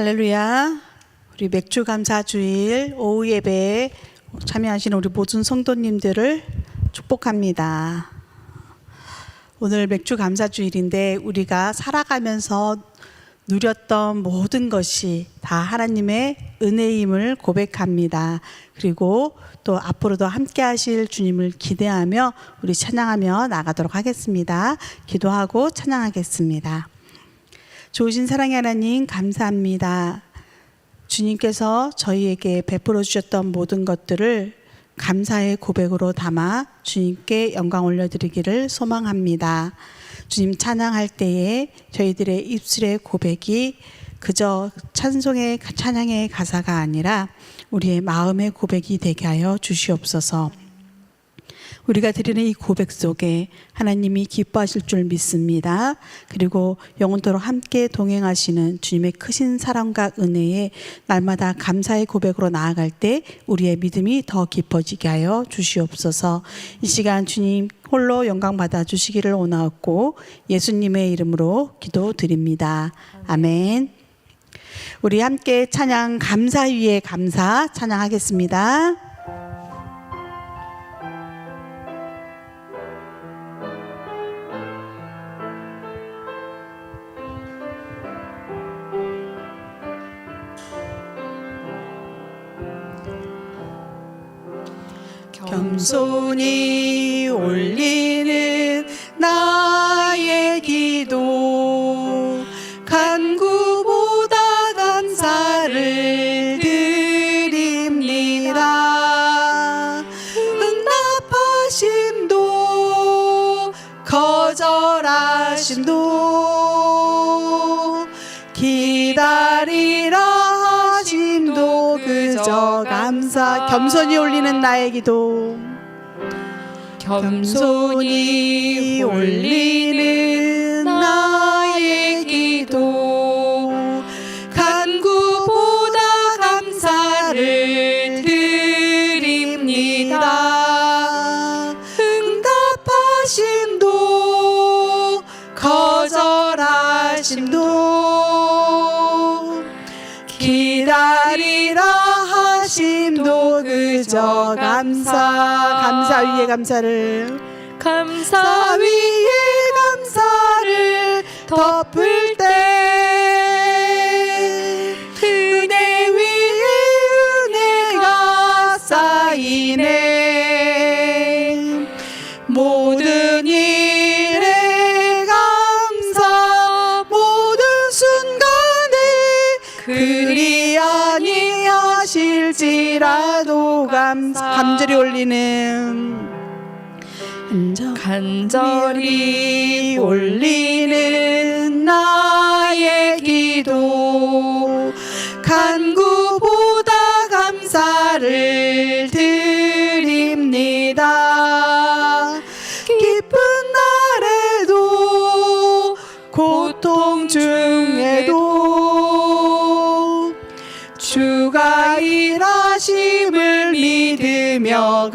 할렐루야. 우리 맥주 감사 주일 오후 예배에 참여하시는 우리 모든 성도님들을 축복합니다. 오늘 맥주 감사 주일인데 우리가 살아가면서 누렸던 모든 것이 다 하나님의 은혜임을 고백합니다. 그리고 또 앞으로도 함께 하실 주님을 기대하며 우리 찬양하며 나가도록 하겠습니다. 기도하고 찬양하겠습니다. 좋으신 사랑의 하나님 감사합니다. 주님께서 저희에게 베풀어 주셨던 모든 것들을 감사의 고백으로 담아 주님께 영광 올려드리기를 소망합니다. 주님 찬양할 때에 저희들의 입술의 고백이 그저 찬양의 가사가 아니라 우리의 마음의 고백이 되게 하여 주시옵소서. 우리가 드리는 이 고백 속에 하나님이 기뻐하실 줄 믿습니다. 그리고 영원토록 함께 동행하시는 주님의 크신 사랑과 은혜에 날마다 감사의 고백으로 나아갈 때 우리의 믿음이 더 깊어지게 하여 주시옵소서. 이 시간 주님 홀로 영광 받아 주시기를 원하옵고 예수님의 이름으로 기도드립니다. 아멘. 우리 함께 찬양 감사 위에 감사 찬양하겠습니다. 겸손히 올리는 나의 기도 간구보다 감사를 드립니다. 응답하심도 거절하심도 기다리라 하심도 그저 감사. 겸손히 올리는 나의 기도 겸손히 올리는 나의 기도 간구보다 감사를 드립니다. 응답하심도 거절하심도 기다리라 하심도 그저 감사 위에 감사를 감사 위에 감사를 덮을 때 은혜 위에 은혜가 쌓이네. 모든 일에 감사 모든 순간에 그리 아니하실지라도 간절히 올리는 간절히 올리는 나의 기도 간구보다 감사를 드립니다. 기쁜 날에도 고통 중에도 주가 일하심을 믿으며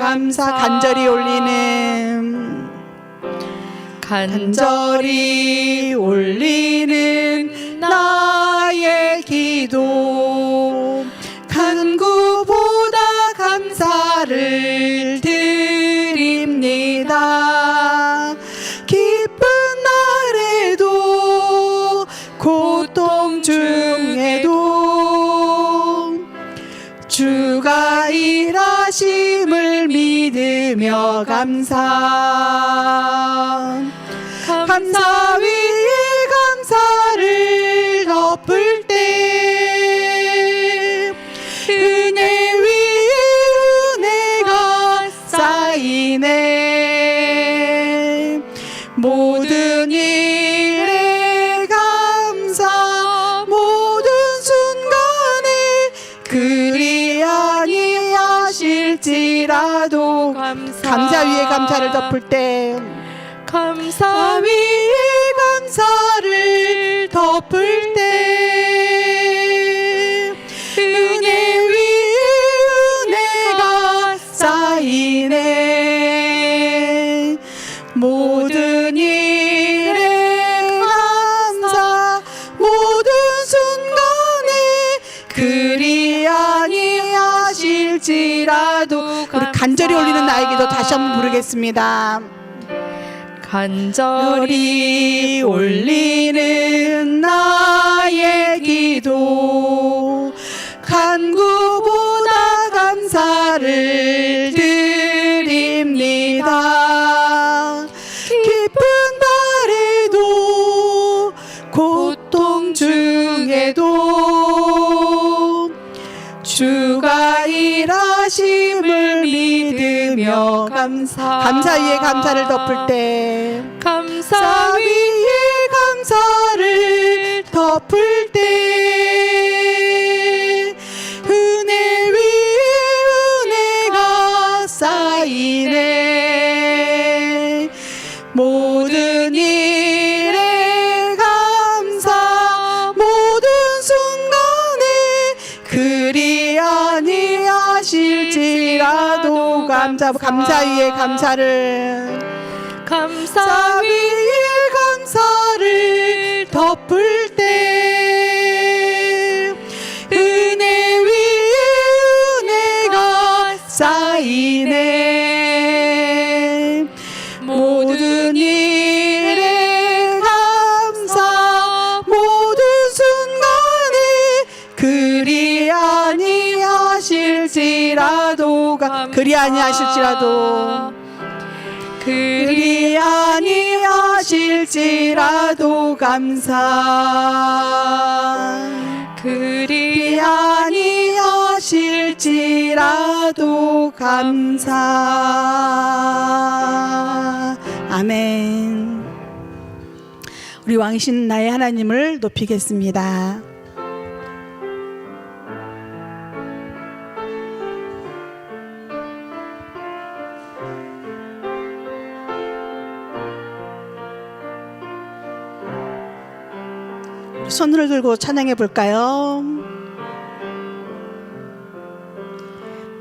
간절히 올리는 나의 기도 간구보다 감사를 드립니다. 기쁜 날에도 고통 중에도 주가 일하심을 믿으며 감사 위에 감사를 덮을 때 은혜 위에 은혜가 쌓이네. 모든 일에 감사 모든 순간에 그리 아니하실지라도 감사 위에 감사를 덮을 때 감사 위에 감사를 덮을 때 은혜 위에 은혜가 쌓이네. 모든 일에 감사 모든 순간에 감사할지라도. 우리 간절히 올리는 나에게도 다시 한번 부르겠습니다. 간절히 올리는 나의 기도 간구보다 감사를 드립니다. 기쁜 날에도 고통 중에도 주가 일하심을 믿으며 감사 위에 감사를 덮을 때 감사 위에 감사를 덮을 때 은혜 위에 은혜가 쌓이네. 모든 일에 감사 모든 순간에 그리 아니하실지라도 감사 위에 감사를 감사 위에 감사를 덮을 때 은혜 위에 은혜가 쌓이네. 모든 일에 감사 모든 순간에 그리 아니하실지라도 그리 아니하실지라도 감사 그리 아니하실지라도 감사. 아멘. 우리 왕이신 나의 하나님을 높이겠습니다. 손을 들고 찬양해 볼까요?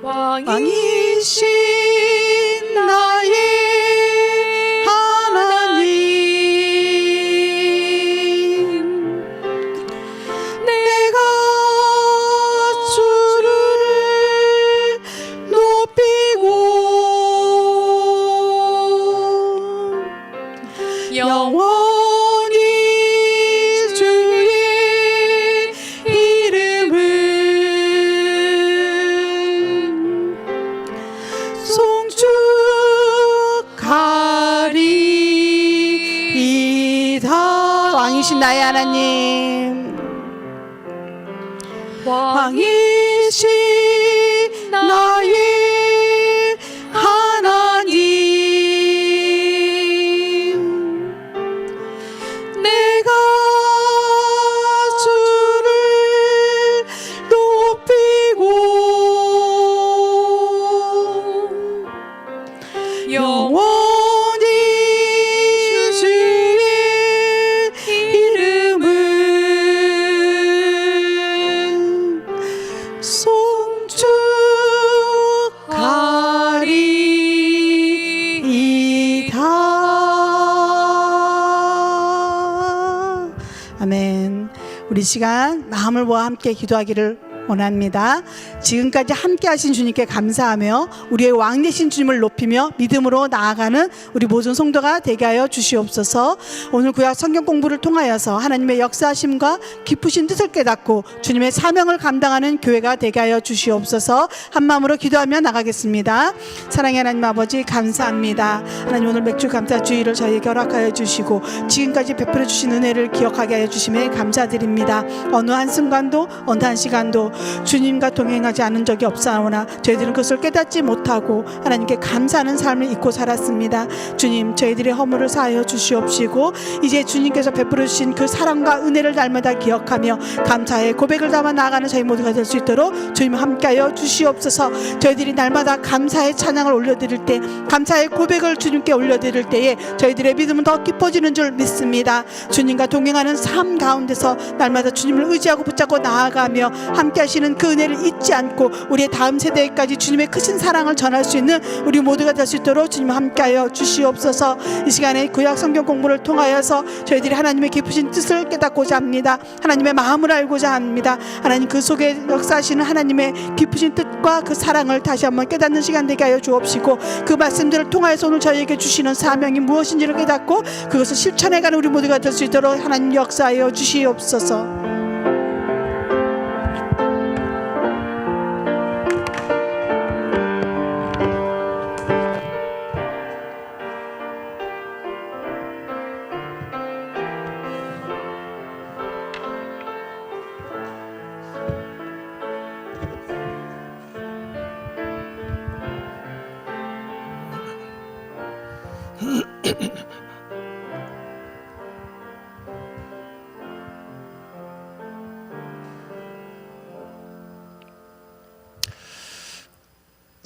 왕이신 나의 하나님 내가 주를 높이고 영원히 주의 이름을 송축하리이다. 왕이신 나의 하나님 왕이신 나의 하나님 내가 주를 높이고 영원히 주의 이름을 송축하리이다. 아멘. 우리 시간 마음을 모아 함께 기도하기를 원합니다. 지금까지 함께 하신 주님께 감사하며 우리의 왕 되신 주님을 높이며 믿음으로 나아가는 우리 모든 성도가 되게 하여 주시옵소서. 오늘 구약 성경 공부를 통하여서 하나님의 역사하심과 깊으신 뜻을 깨닫고 주님의 사명을 감당하는 교회가 되게 하여 주시옵소서. 한 마음으로 기도하며 나가겠습니다. 사랑의 하나님 아버지 감사합니다. 하나님 오늘 맥주 감사 주의를 저희에게 허락하여 주시고 지금까지 베풀어 주신 은혜를 기억하게 하여 주심에 감사드립니다. 어느 한순간도 어느 한 시간도 주님과 동행하지 않은 적이 없사오나 저희들은 그것을 깨닫지 못하고 하나님께 감사하는 삶을 잊고 살았습니다. 주님 저희들의 허물을 사하여 주시옵시고 이제 주님께서 베풀어 주신 그 사랑과 은혜를 날마다 기억하며 감사의 고백을 담아 나아가는 저희 모두가 될 수 있도록 주님 함께하여 주시옵소서. 저희들이 날마다 감사의 찬양을 올려드릴 때 감사의 고백을 주님께 올려드릴 때에 저희들의 믿음은 더 깊어지는 줄 믿습니다. 주님과 동행하는 삶 가운데서 날마다 주님을 의지하고 붙잡고 나아가며 함께 하시는 그 은혜를 잊지 않고 우리의 다음 세대까지 주님의 크신 사랑을 전할 수 있는 우리 모두가 될 수 있도록 주님 함께하여 주시옵소서. 이 시간에 구약 성경 공부를 통하여서 저희들이 하나님의 깊으신 뜻을 깨닫고자 합니다. 하나님의 마음을 알고자 합니다. 하나님 그 속에 역사하시는 하나님의 깊으신 뜻과 그 사랑을 다시 한번 깨닫는 시간 되게 하여 주옵시고, 그 말씀들을 통하여서 오늘 저희에게 주시는 사명이 무엇인지를 깨닫고 그것을 실천해가는 우리 모두가 될 수 있도록 하나님 역사하여 주시옵소서.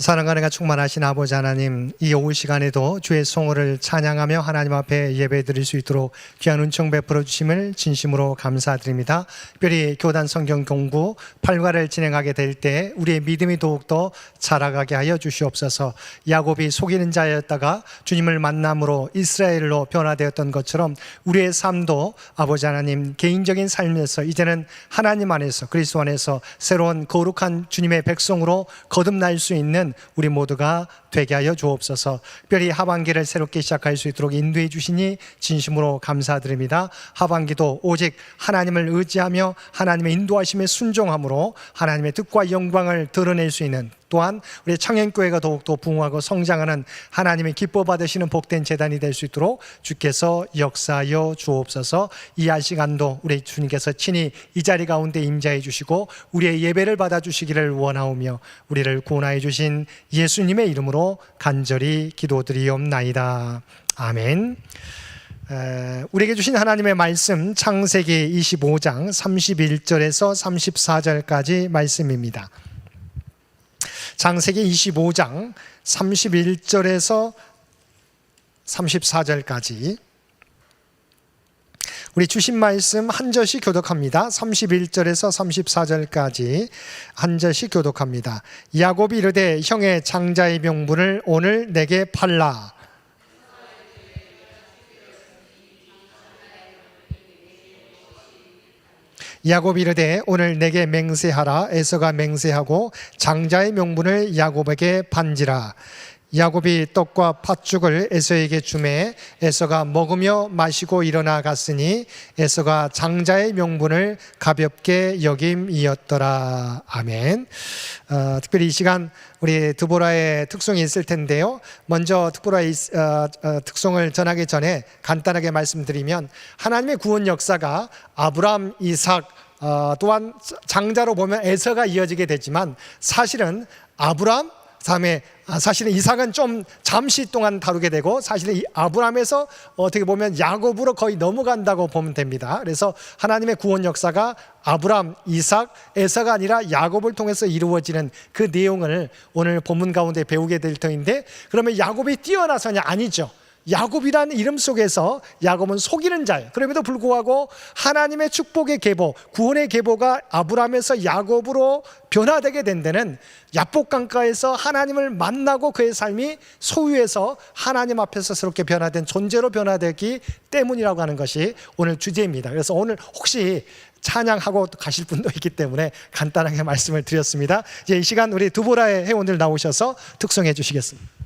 사랑과 은혜가 충만하신 아버지 하나님, 이 오후 시간에도 주의 성호를 찬양하며 하나님 앞에 예배드릴 수 있도록 귀한 은총 베풀어 주심을 진심으로 감사드립니다. 특별히 교단 성경 공부 8과를 진행하게 될 때 우리의 믿음이 더욱더 자라가게 하여 주시옵소서. 야곱이 속이는 자였다가 주님을 만남으로 이스라엘로 변화되었던 것처럼 우리의 삶도 아버지 하나님 개인적인 삶에서 이제는 하나님 안에서 그리스도 안에서 새로운 거룩한 주님의 백성으로 거듭날 수 있는 우리 모두가 되게 하여 주옵소서. 특별히 하반기를 새롭게 시작할 수 있도록 인도해 주시니 진심으로 감사드립니다. 하반기도 오직 하나님을 의지하며 하나님의 인도하심에 순종함으로 하나님의 뜻과 영광을 드러낼 수 있는, 또한 우리 청년교회가 더욱더 부흥하고 성장하는 하나님의 기뻐 받으시는 복된 재단이 될 수 있도록 주께서 역사하여 주옵소서. 이 시간도 우리 주님께서 친히 이 자리 가운데 임재해 주시고 우리의 예배를 받아 주시기를 원하오며 우리를 구원하여 주신 예수님의 이름으로 간절히 기도드리옵나이다. 아멘. 우리에게 주신 하나님의 말씀 창세기 25장 31절에서 34절까지 말씀입니다. 창세기 25장 31절에서 34절까지 우리 주신 말씀 한 절씩 교독합니다. 31절에서 34절까지 한 절씩 교독합니다. 야곱이 이르되 형의 장자의 명분을 오늘 내게 팔라. 야곱이 이르되 오늘 내게 맹세하라. 에서가 맹세하고 장자의 명분을 야곱에게 판지라. 야곱이 떡과 팥죽을 에서에게 주매 에서가 먹으며 마시고 일어나 갔으니 에서가 장자의 명분을 가볍게 여김이었더라. 아멘. 특별히 이 시간 우리 드보라의 특송이 있을 텐데요. 먼저 드보라의 특송을 전하기 전에 간단하게 말씀드리면, 하나님의 구원 역사가 아브람, 이삭, 또한 장자로 보면 에서가 이어지게 되지만 사실은 아브람, 다음에 사실은 이삭은 좀 잠시 동안 다루게 되고 사실은 이 아브람에서 어떻게 보면 야곱으로 거의 넘어간다고 보면 됩니다. 그래서 하나님의 구원 역사가 아브람, 이삭, 에서가 아니라 야곱을 통해서 이루어지는 그 내용을 오늘 본문 가운데 배우게 될 터인데, 그러면 야곱이 뛰어나서냐? 아니죠. 야곱이라는 이름 속에서 야곱은 속이는 자예요. 그럼에도 불구하고 하나님의 축복의 계보, 구원의 계보가 아브람에서 야곱으로 변화되게 된 데는 야복강가에서 하나님을 만나고 그의 삶이 소유해서 하나님 앞에서 새롭게 변화된 존재로 변화되기 때문이라고 하는 것이 오늘 주제입니다. 그래서 오늘 혹시 찬양하고 가실 분도 있기 때문에 간단하게 말씀을 드렸습니다. 이제 이 시간 우리 드보라의 회원들 나오셔서 특송해 주시겠습니다.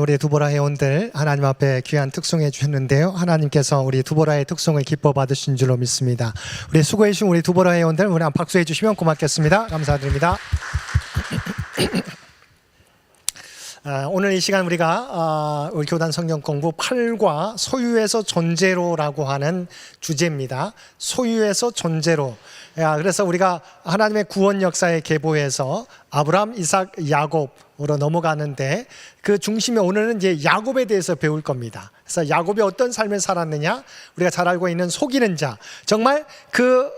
우리 두보라 회원들 하나님 앞에 귀한 특송해 주셨는데요. 하나님께서 우리 두보라의 특송을 기뻐 받으신 줄로 믿습니다. 우리 수고해 주신 우리 두보라 회원들 우리 한번 박수해 주시면 고맙겠습니다. 감사드립니다. 오늘 이 시간 우리가 우리 교단 성경 공부 8과 소유에서 존재로라고 하는 주제입니다. 소유에서 존재로. 그래서 우리가 하나님의 구원 역사의 계보에서 아브라함, 이삭, 야곱으로 넘어가는데 그 중심에 오늘은 이제 야곱에 대해서 배울 겁니다. 그래서 야곱이 어떤 삶을 살았느냐, 우리가 잘 알고 있는 속이는 자, 정말 그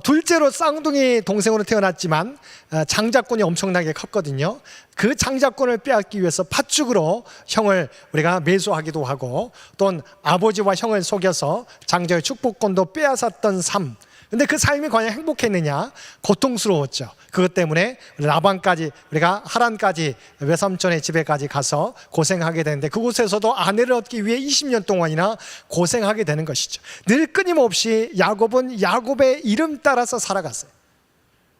둘째로 쌍둥이 동생으로 태어났지만 장자권이 엄청나게 컸거든요. 그 장자권을 빼앗기 위해서 팥죽으로 형을 우리가 매수하기도 하고, 또는 아버지와 형을 속여서 장자의 축복권도 빼앗았던 삶. 근데 그 삶이 과연 행복했느냐? 고통스러웠죠. 그것 때문에 라반까지, 우리가 하란까지, 외삼촌의 집에까지 가서 고생하게 되는데, 그곳에서도 아내를 얻기 위해 20년 동안이나 고생하게 되는 것이죠. 늘 끊임없이 야곱은 야곱의 이름 따라서 살아갔어요.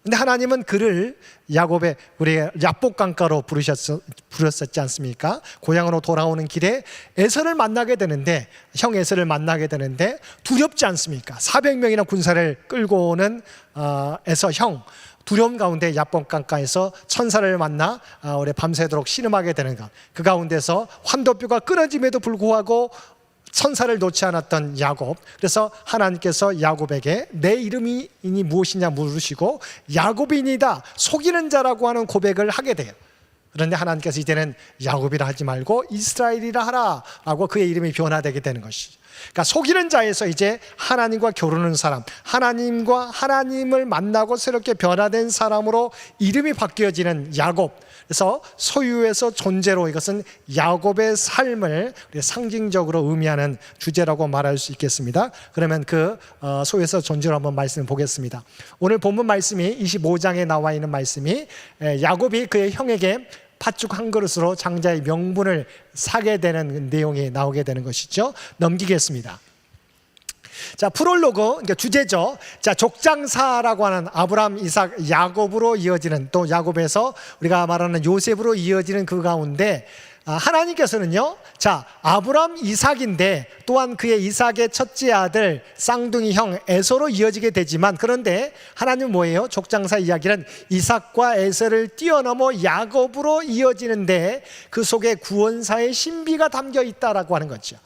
근데 하나님은 그를 야곱의 우리 야복강가로 부르셨지 않습니까? 고향으로 돌아오는 길에 에서를 만나게 되는데, 형 에서를 만나게 되는데 두렵지 않습니까? 400명이나 군사를 끌고 오는 에서 형, 두려움 가운데 야복강가에서 천사를 만나 우리 밤새도록 씨름하게 되는 것, 그 가운데서 환도뼈가 끊어짐에도 불구하고 천사를 놓지 않았던 야곱. 그래서 하나님께서 야곱에게 내 이름이 무엇이냐 물으시고 야곱이니다 속이는 자라고 하는 고백을 하게 돼요. 그런데 하나님께서 이제는 야곱이라 하지 말고 이스라엘이라 하라 라고 그의 이름이 변화되게 되는 것이죠. 그러니까 속이는 자에서 이제 하나님과 겨루는 사람, 하나님과 하나님을 만나고 새롭게 변화된 사람으로 이름이 바뀌어지는 야곱. 그래서 소유에서 존재로, 이것은 야곱의 삶을 상징적으로 의미하는 주제라고 말할 수 있겠습니다. 그러면 그 소유에서 존재로 한번 말씀을 보겠습니다. 오늘 본문 말씀이 25장에 나와 있는 말씀이 야곱이 그의 형에게 팥죽 한 그릇으로 장자의 명분을 사게 되는 내용이 나오게 되는 것이죠. 넘기겠습니다. 자, 프롤로그, 그러니까 주제죠. 자, 족장사라고 하는 아브라함, 이삭, 야곱으로 이어지는, 또 야곱에서 우리가 말하는 요셉으로 이어지는 그 가운데 하나님께서는요, 자, 아브라함, 이삭인데 또한 그의 이삭의 첫째 아들 쌍둥이 형 에서로 이어지게 되지만, 그런데 하나님은 뭐예요? 족장사 이야기는 이삭과 에서를 뛰어넘어 야곱으로 이어지는데 그 속에 구원사의 신비가 담겨 있다라고 하는 거죠.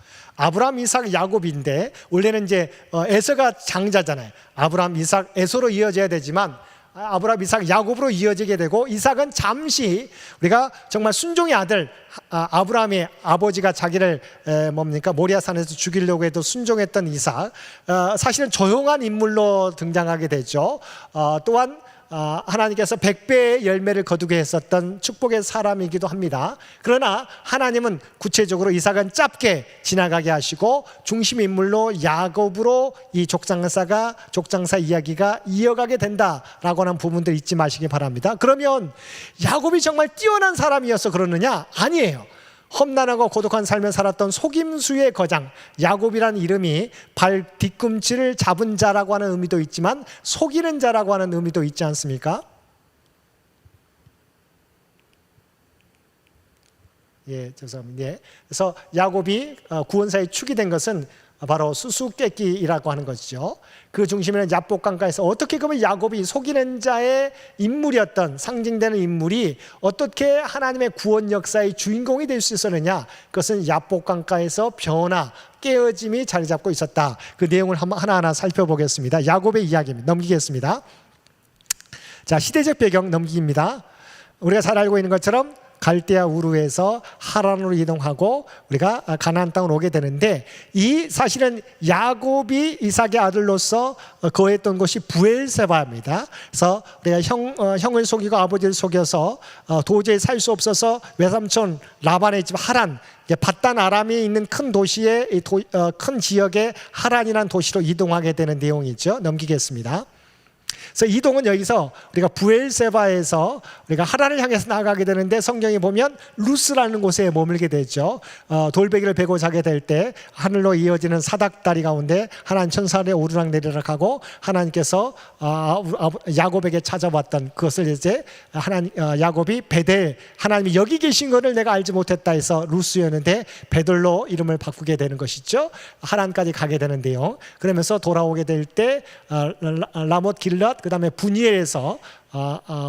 아브라함, 이삭, 야곱인데 원래는 이제 에서가 장자잖아요. 아브라함, 이삭, 에서로 이어져야 되지만 아브라함, 이삭, 야곱으로 이어지게 되고, 이삭은 잠시 우리가 정말 순종의 아들, 아브라함의 아버지가 자기를 모리아산에서 죽이려고 해도 순종했던 이삭, 사실은 조용한 인물로 등장하게 되죠. 또한 하나님께서 100배의 열매를 거두게 했었던 축복의 사람이기도 합니다. 그러나 하나님은 구체적으로 이삭은 짧게 지나가게 하시고 중심 인물로 야곱으로 이 족장사 이야기가 이어가게 된다라고 하는 부분들 잊지 마시기 바랍니다. 그러면 야곱이 정말 뛰어난 사람이어서 그러느냐? 아니에요. 험난하고 고독한 삶을 살았던 속임수의 거장, 야곱이라는 이름이 발 뒤꿈치를 잡은 자라고 하는 의미도 있지만 속이는 자라고 하는 의미도 있지 않습니까? 예, 죄송합니다. 예. 그래서 야곱이 구원사의 축이 된 것은 바로 수수께끼라고 하는 것이죠. 그 중심에는 야복강가에서 어떻게 그러면 야곱이 속이는 자의 인물이었던, 상징되는 인물이 어떻게 하나님의 구원 역사의 주인공이 될 수 있었느냐? 그것은 야복강가에서 변화, 깨어짐이 자리 잡고 있었다. 그 내용을 하나하나 살펴보겠습니다. 야곱의 이야기입니다. 넘기겠습니다. 자, 시대적 배경 넘기입니다. 우리가 잘 알고 있는 것처럼 갈대아 우르에서 하란으로 이동하고 우리가 가나안 땅으로 오게 되는데, 이 사실은 야곱이 이삭의 아들로서 거했던 곳이 부엘세바입니다. 그래서 우리가 형을 속이고 아버지를 속여서 도저히 살 수 없어서 외삼촌 라반의 집 하란, 밧단 아람이 있는 큰 도시의 큰 지역의 하란이라는 도시로 이동하게 되는 내용이죠. 넘기겠습니다. 그래서 이동은 여기서 우리가 부엘세바에서 우리가 하란을 향해서 나아가게 되는데 성경에 보면 루스라는 곳에 머물게 되죠. 돌베개를 베고 자게 될 때 하늘로 이어지는 사닥다리 가운데 하나님 천사를 오르락내리락 하고 하나님께서 야곱에게 찾아왔던 그것을 이제 야곱이 베델, 하나님이 여기 계신 것을 내가 알지 못했다 해서 루스였는데 베들로 이름을 바꾸게 되는 것이죠. 하란까지 가게 되는데요. 그러면서 돌아오게 될 때 라못 길랏, 그 다음에 분이엘에서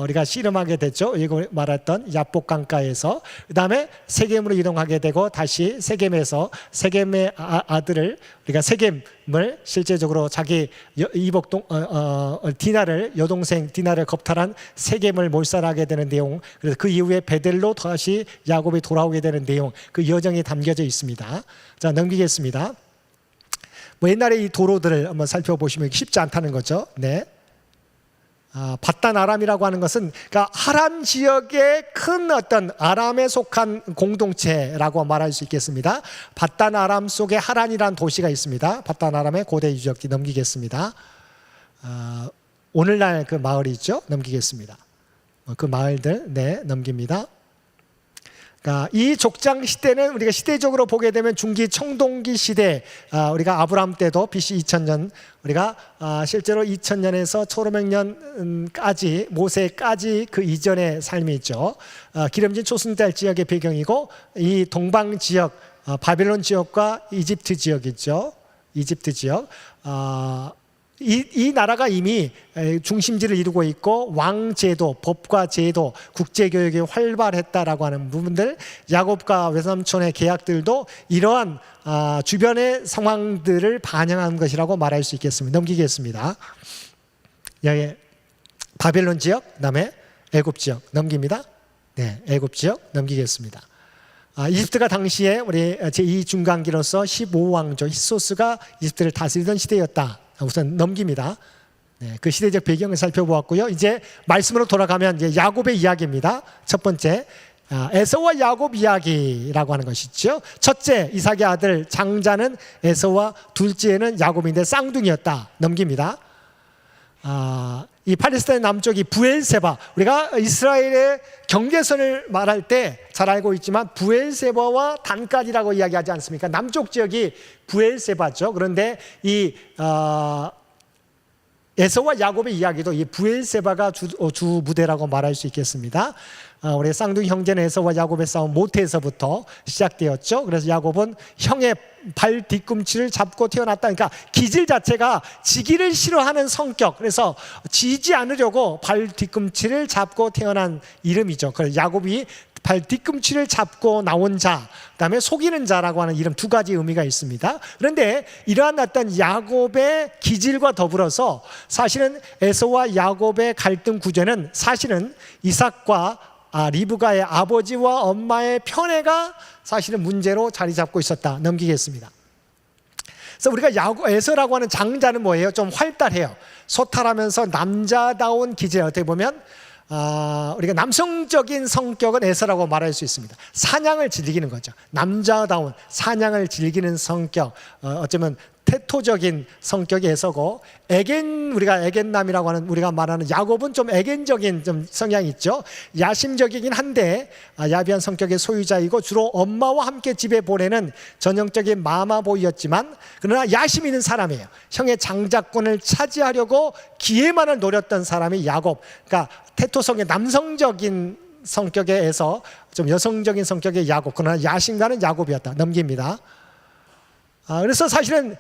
우리가 씨름하게 됐죠. 이거 말했던 야복 강가에서, 그 다음에 세겜으로 이동하게 되고 다시 세겜에서 세겜의 아들을 우리가 세겜을 실제적으로 자기 이복동 디나를, 여동생 디나를 겁탈한 세겜을 몰살하게 되는 내용, 그래서 그 이후에 베델로 다시 야곱이 돌아오게 되는 내용, 그 여정이 담겨져 있습니다. 자, 넘기겠습니다. 뭐 옛날에 이 도로들을 한번 살펴보시면 쉽지 않다는 거죠. 네. 바단 아람이라고 하는 것은 그러니까 하란 지역의 큰 어떤 아람에 속한 공동체라고 말할 수 있겠습니다. 바단 아람 속에 하란이라는 도시가 있습니다. 바단 아람의 고대 유적지 넘기겠습니다. 오늘날 그 마을이 있죠. 넘기겠습니다. 그 마을들 네 넘깁니다. 그러니까 이 족장 시대는 우리가 시대적으로 보게 되면 중기 청동기 시대, 우리가 아브라함 때도 BC 2000년, 우리가 실제로 2000년에서 1500년까지 모세까지 그 이전의 삶이 있죠. 기름진 초승달 지역의 배경이고, 이 동방 지역, 바벨론 지역과 이집트 지역 있죠. 이집트 지역. 이 나라가 이미 중심지를 이루고 있고 왕제도, 법과 제도, 국제교역이 활발했다라고 하는 부분들, 야곱과 외삼촌의 계약들도 이러한 주변의 상황들을 반영한 것이라고 말할 수 있겠습니다. 넘기겠습니다. 여기 바벨론 지역, 그다음에 애굽 지역 넘깁니다. 네, 애굽 지역 넘기겠습니다. 이집트가 당시에 우리 제2 중간기로서 15왕조 히소스가 이집트를 다스리던 시대였다. 우선 넘깁니다. 네, 그 시대적 배경을 살펴보았고요. 이제 말씀으로 돌아가면 이제 야곱의 이야기입니다. 첫 번째, 에서와 야곱 이야기라고 하는 것이죠. 첫째, 이삭의 아들 장자는 에서와 둘째는 야곱인데 쌍둥이였다. 넘깁니다. 이 팔레스타인 남쪽이 부엘세바, 우리가 이스라엘의 경계선을 말할 때 잘 알고 있지만 부엘세바와 단까지라고 이야기하지 않습니까? 남쪽 지역이 부엘세바죠. 그런데 이 에서와 야곱의 이야기도 이 부엘세바가 주 무대라고 말할 수 있겠습니다. 우리 쌍둥이 형제는 에서와 야곱의 싸움 모태에서부터 시작되었죠. 그래서 야곱은 형의 발 뒤꿈치를 잡고 태어났다. 그러니까 기질 자체가 지기를 싫어하는 성격, 그래서 지지 않으려고 발 뒤꿈치를 잡고 태어난 이름이죠. 그래서 야곱이 발 뒤꿈치를 잡고 나온 자, 그다음에 속이는 자라고 하는 이름, 두 가지 의미가 있습니다. 그런데 이러한 어떤 야곱의 기질과 더불어서 사실은 에서와 야곱의 갈등 구조는 사실은 이삭과 리브가의 아버지와 엄마의 편애가 사실은 문제로 자리 잡고 있었다. 넘기겠습니다. 그래서 우리가 에서라고 하는 장자는 뭐예요? 좀 활달해요. 소탈하면서 남자다운 기질, 어떻게 보면 우리가 남성적인 성격은 에서라고 말할 수 있습니다. 사냥을 즐기는 거죠. 남자다운 사냥을 즐기는 성격, 어쩌면 태토적인 성격이 에서고, 우리가 에겐남이라고 하는, 우리가 말하는 야곱은 좀 에겐적인 좀 성향이 있죠. 야심적이긴 한데 야비한 성격의 소유자이고, 주로 엄마와 함께 집에 보내는 전형적인 마마보이였지만 그러나 야심 있는 사람이에요. 형의 장자권을 차지하려고 기회만을 노렸던 사람이 야곱. 그러니까 태토성의 남성적인 성격에 에서, 좀 여성적인 성격의 야곱, 그러나 야심가는 야곱이었다. 넘깁니다. 그래서 사실은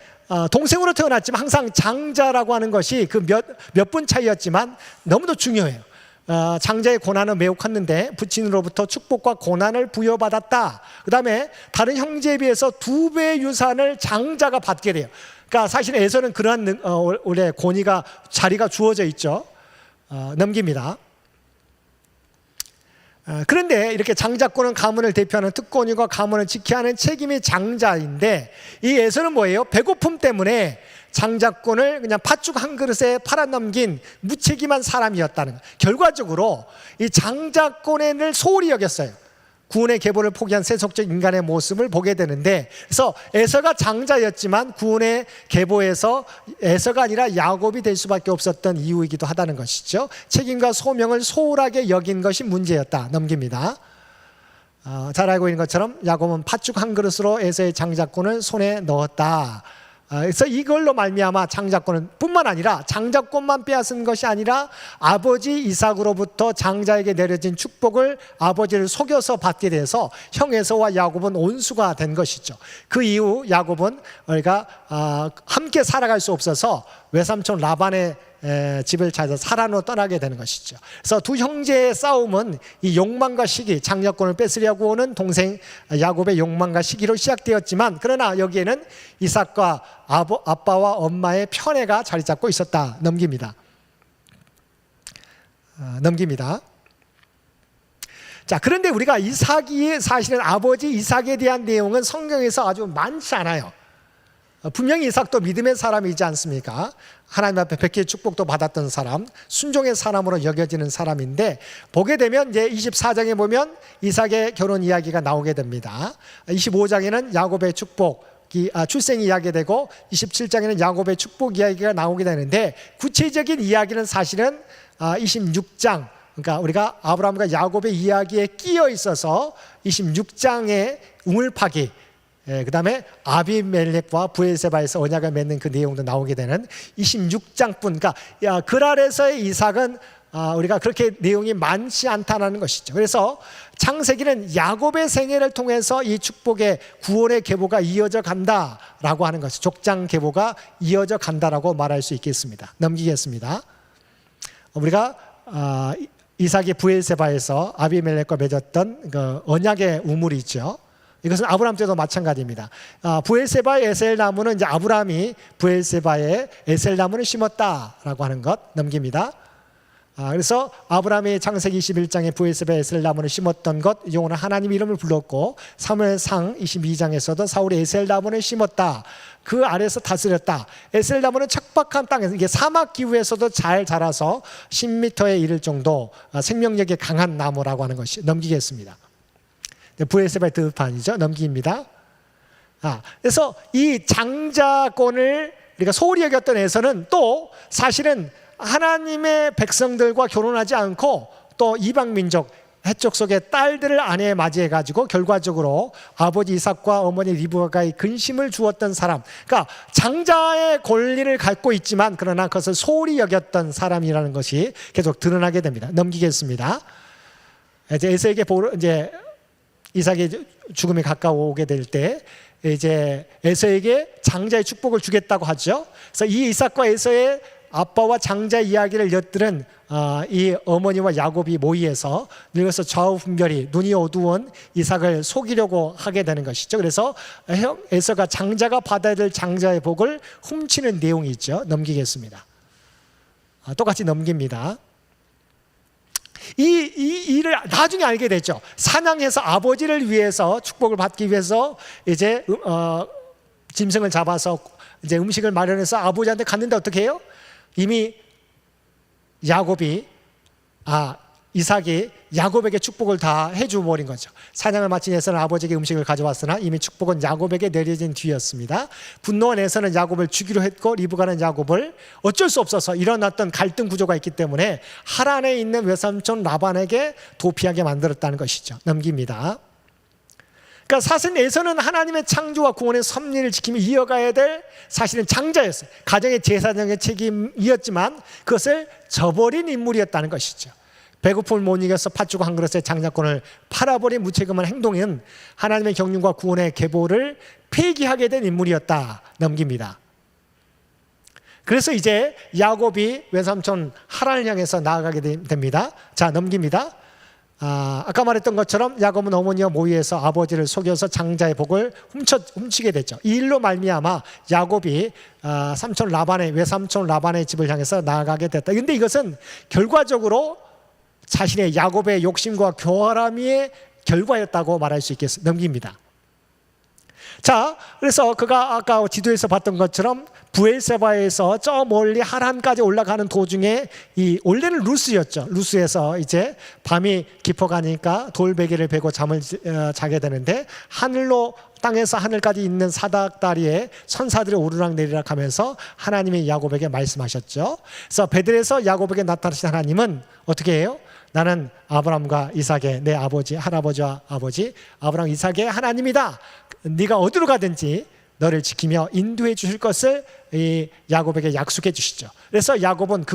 동생으로 태어났지만 항상 장자라고 하는 것이 그 몇 분 차이였지만 너무도 중요해요. 장자의 고난은 매우 컸는데 부친으로부터 축복과 고난을 부여받았다. 그 다음에 다른 형제에 비해서 2배의 유산을 장자가 받게 돼요. 그러니까 사실 에서는 그러한 원래 권위가, 자리가 주어져 있죠. 넘깁니다. 그런데 이렇게 장자권은 가문을 대표하는 특권이고 가문을 지켜야 하는 책임이 장자인데, 이 에서는 뭐예요? 배고픔 때문에 장자권을 그냥 팥죽 한 그릇에 팔아넘긴 무책임한 사람이었다는 거예요. 결과적으로 이 장자권을 소홀히 여겼어요. 구원의 계보를 포기한 세속적 인간의 모습을 보게 되는데, 그래서 에서가 장자였지만 구원의 계보에서 에서가 아니라 야곱이 될 수밖에 없었던 이유이기도 하다는 것이죠. 책임과 소명을 소홀하게 여긴 것이 문제였다. 넘깁니다. 잘 알고 있는 것처럼 야곱은 팥죽 한 그릇으로 에서의 장자권을 손에 넣었다. 그래서 이걸로 말미암아 장자권은 뿐만 아니라 장자권만 빼앗은 것이 아니라 아버지 이삭으로부터 장자에게 내려진 축복을 아버지를 속여서 받게 돼서 형 에서와 야곱은 온수가 된 것이죠. 그 이후 야곱은 우리가 함께 살아갈 수 없어서 외삼촌 라반의 집을 찾아서 하란으로 떠나게 되는 것이죠. 그래서 두 형제의 싸움은 이 욕망과 시기, 장자권을 뺏으려고 오는 동생 야곱의 욕망과 시기로 시작되었지만, 그러나 여기에는 이삭과 아빠와 엄마의 편애가 자리 잡고 있었다. 넘깁니다. 자, 그런데 우리가 이삭이 사실은 아버지 이삭에 대한 내용은 성경에서 아주 많지 않아요. 분명히 이삭도 믿음의 사람이지 않습니까? 하나님 앞에 100개의 축복도 받았던 사람, 순종의 사람으로 여겨지는 사람인데, 보게 되면 이제 24장에 보면 이삭의 결혼 이야기가 나오게 됩니다. 25장에는 야곱의 출생 이야기가 되고, 27장에는 야곱의 축복 이야기가 나오게 되는데, 구체적인 이야기는 사실은 26장, 그러니까 우리가 아브라함과 야곱의 이야기에 끼어 있어서 26장의 우물파기, 그 다음에 아비멜렉과 부엘세바에서 언약을 맺는 그 내용도 나오게 되는 26장뿐, 그러니까 그랄에서의 이삭은 우리가 그렇게 내용이 많지 않다는 것이죠. 그래서 창세기는 야곱의 생애를 통해서 이 축복의 구원의 계보가 이어져 간다라고 하는 것이, 족장 계보가 이어져 간다라고 말할 수 있겠습니다. 넘기겠습니다. 우리가 이삭이 부엘세바에서 아비멜렉과 맺었던 그 언약의 우물이 있죠. 이것은 아브라함 때도 마찬가지입니다. 부엘세바의 에셀 나무는 이제 아브라함이 부엘세바의 에셀 나무를 심었다라고 하는 것. 넘깁니다. 그래서 아브라함이 창세기 21장에 부엘세바의 에셀 나무를 심었던 것, 이용은 하나님 이름을 불렀고, 사무엘상 22장에서도 사울이 에셀 나무를 심었다. 그 아래에서 다스렸다. 에셀 나무는 척박한 땅에서, 이게 사막 기후에서도 잘 자라서 10m에 이를 정도 생명력이 강한 나무라고 하는 것이. 넘기겠습니다. 부엘세바의 들판이죠. 넘깁니다. 그래서 이 장자권을 우리가 소홀히 여겼던 에서는 또 사실은 하나님의 백성들과 결혼하지 않고 또 이방 민족 해족 속의 딸들을 아내에 맞이해 가지고 결과적으로 아버지 이삭과 어머니 리브가의 근심을 주었던 사람, 그러니까 장자의 권리를 갖고 있지만 그러나 그것을 소홀히 여겼던 사람이라는 것이 계속 드러나게 됩니다. 넘기겠습니다. 이제 에서에게 이제 이삭의 죽음이 가까워오게 될 때 이제 에서에게 장자의 축복을 주겠다고 하죠. 그래서 이 이삭과 에서의 아빠와 장자 이야기를 엿들은 이 어머니와 야곱이 모의해서 늙어서 좌우분별이 눈이 어두운 이삭을 속이려고 하게 되는 것이죠. 그래서 에서가 장자가 받아야 될 장자의 복을 훔치는 내용이 있죠. 넘기겠습니다. 똑같이 넘깁니다. 이 일을 나중에 알게 됐죠. 사냥해서 아버지를 위해서 축복을 받기 위해서 이제 짐승을 잡아서 이제 음식을 마련해서 아버지한테 갔는데 어떻게 해요? 이미 야곱이 이삭이 야곱에게 축복을 다 해줘 버린 거죠. 사냥을 마친 에서는 아버지에게 음식을 가져왔으나 이미 축복은 야곱에게 내려진 뒤였습니다. 분노한 에서는 야곱을 죽이려 했고 리브가는 야곱을 어쩔 수 없어서 일어났던 갈등 구조가 있기 때문에 하란에 있는 외삼촌 라반에게 도피하게 만들었다는 것이죠. 넘깁니다. 그러니까 사실 에서는 하나님의 창조와 구원의 섭리를 지키며 이어가야 될 사실은 장자였어요. 가정의 제사장의 책임이었지만 그것을 저버린 인물이었다는 것이죠. 배고픔을 못 이겨서 팥죽 한 그릇의 장자권을 팔아버린 무책임한 행동은 하나님의 경륜과 구원의 계보를 폐기하게 된 인물이었다. 넘깁니다. 그래서 이제 야곱이 외삼촌 하란을 향해서 나아가게 됩니다. 자, 넘깁니다. 아까 말했던 것처럼 야곱은 어머니와 모의해서 아버지를 속여서 장자의 복을 훔치게 됐죠. 이 일로 말미암아 야곱이 외삼촌 라반의 집을 향해서 나아가게 됐다. 그런데 이것은 결과적으로 자신의 야곱의 욕심과 교활함의 결과였다고 말할 수 있겠습니다. 넘깁니다. 자, 그래서 그가 아까 지도에서 봤던 것처럼 부엘세바에서 저 멀리 하란까지 올라가는 도중에 이 원래는 루스였죠. 루스에서 이제 밤이 깊어가니까 돌베개를 베고 잠을 자게 되는데 하늘로 땅에서 하늘까지 있는 사닥다리에 천사들이 오르락내리락 하면서 하나님이 야곱에게 말씀하셨죠. 그래서 베들에서 야곱에게 나타나신 하나님은 어떻게 해요? 나는 아브라함과 이삭의 내 아버지, 할아버지와 아버지 아브라함 이삭의 하나님이다. 네가 어디로 가든지 너를 지키며 인도해 주실 것을 이 야곱에게 약속해 주시죠. 그래서 야곱은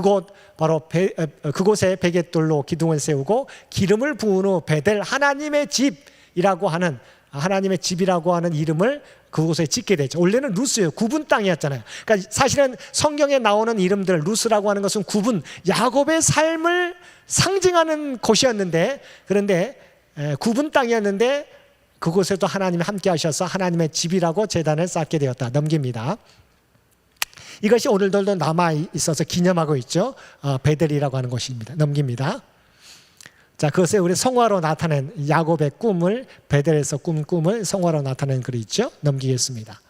그곳에 베갯돌로 기둥을 세우고 기름을 부은 후 베델 하나님의 집이라고 하는 하나님의 집이라고 하는 이름을 그곳에 짓게 되죠. 원래는 루스예요. 구분 땅이었잖아요. 그러니까 사실은 성경에 나오는 이름들 루스라고 하는 것은 구분, 야곱의 삶을 상징하는 곳이었는데, 그런데 구분 땅이었는데 그곳에도 하나님이 함께 하셔서 하나님의 집이라고 제단을 쌓게 되었다. 넘깁니다. 이것이 오늘도 남아 있어서 기념하고 있죠. 베델이라고 하는 곳입니다. 넘깁니다. 자, 그것에 우리 성화로 나타낸 야곱의 꿈을, 베델에서 꿈을 성화로 나타낸 글이 있죠. 넘기겠습니다.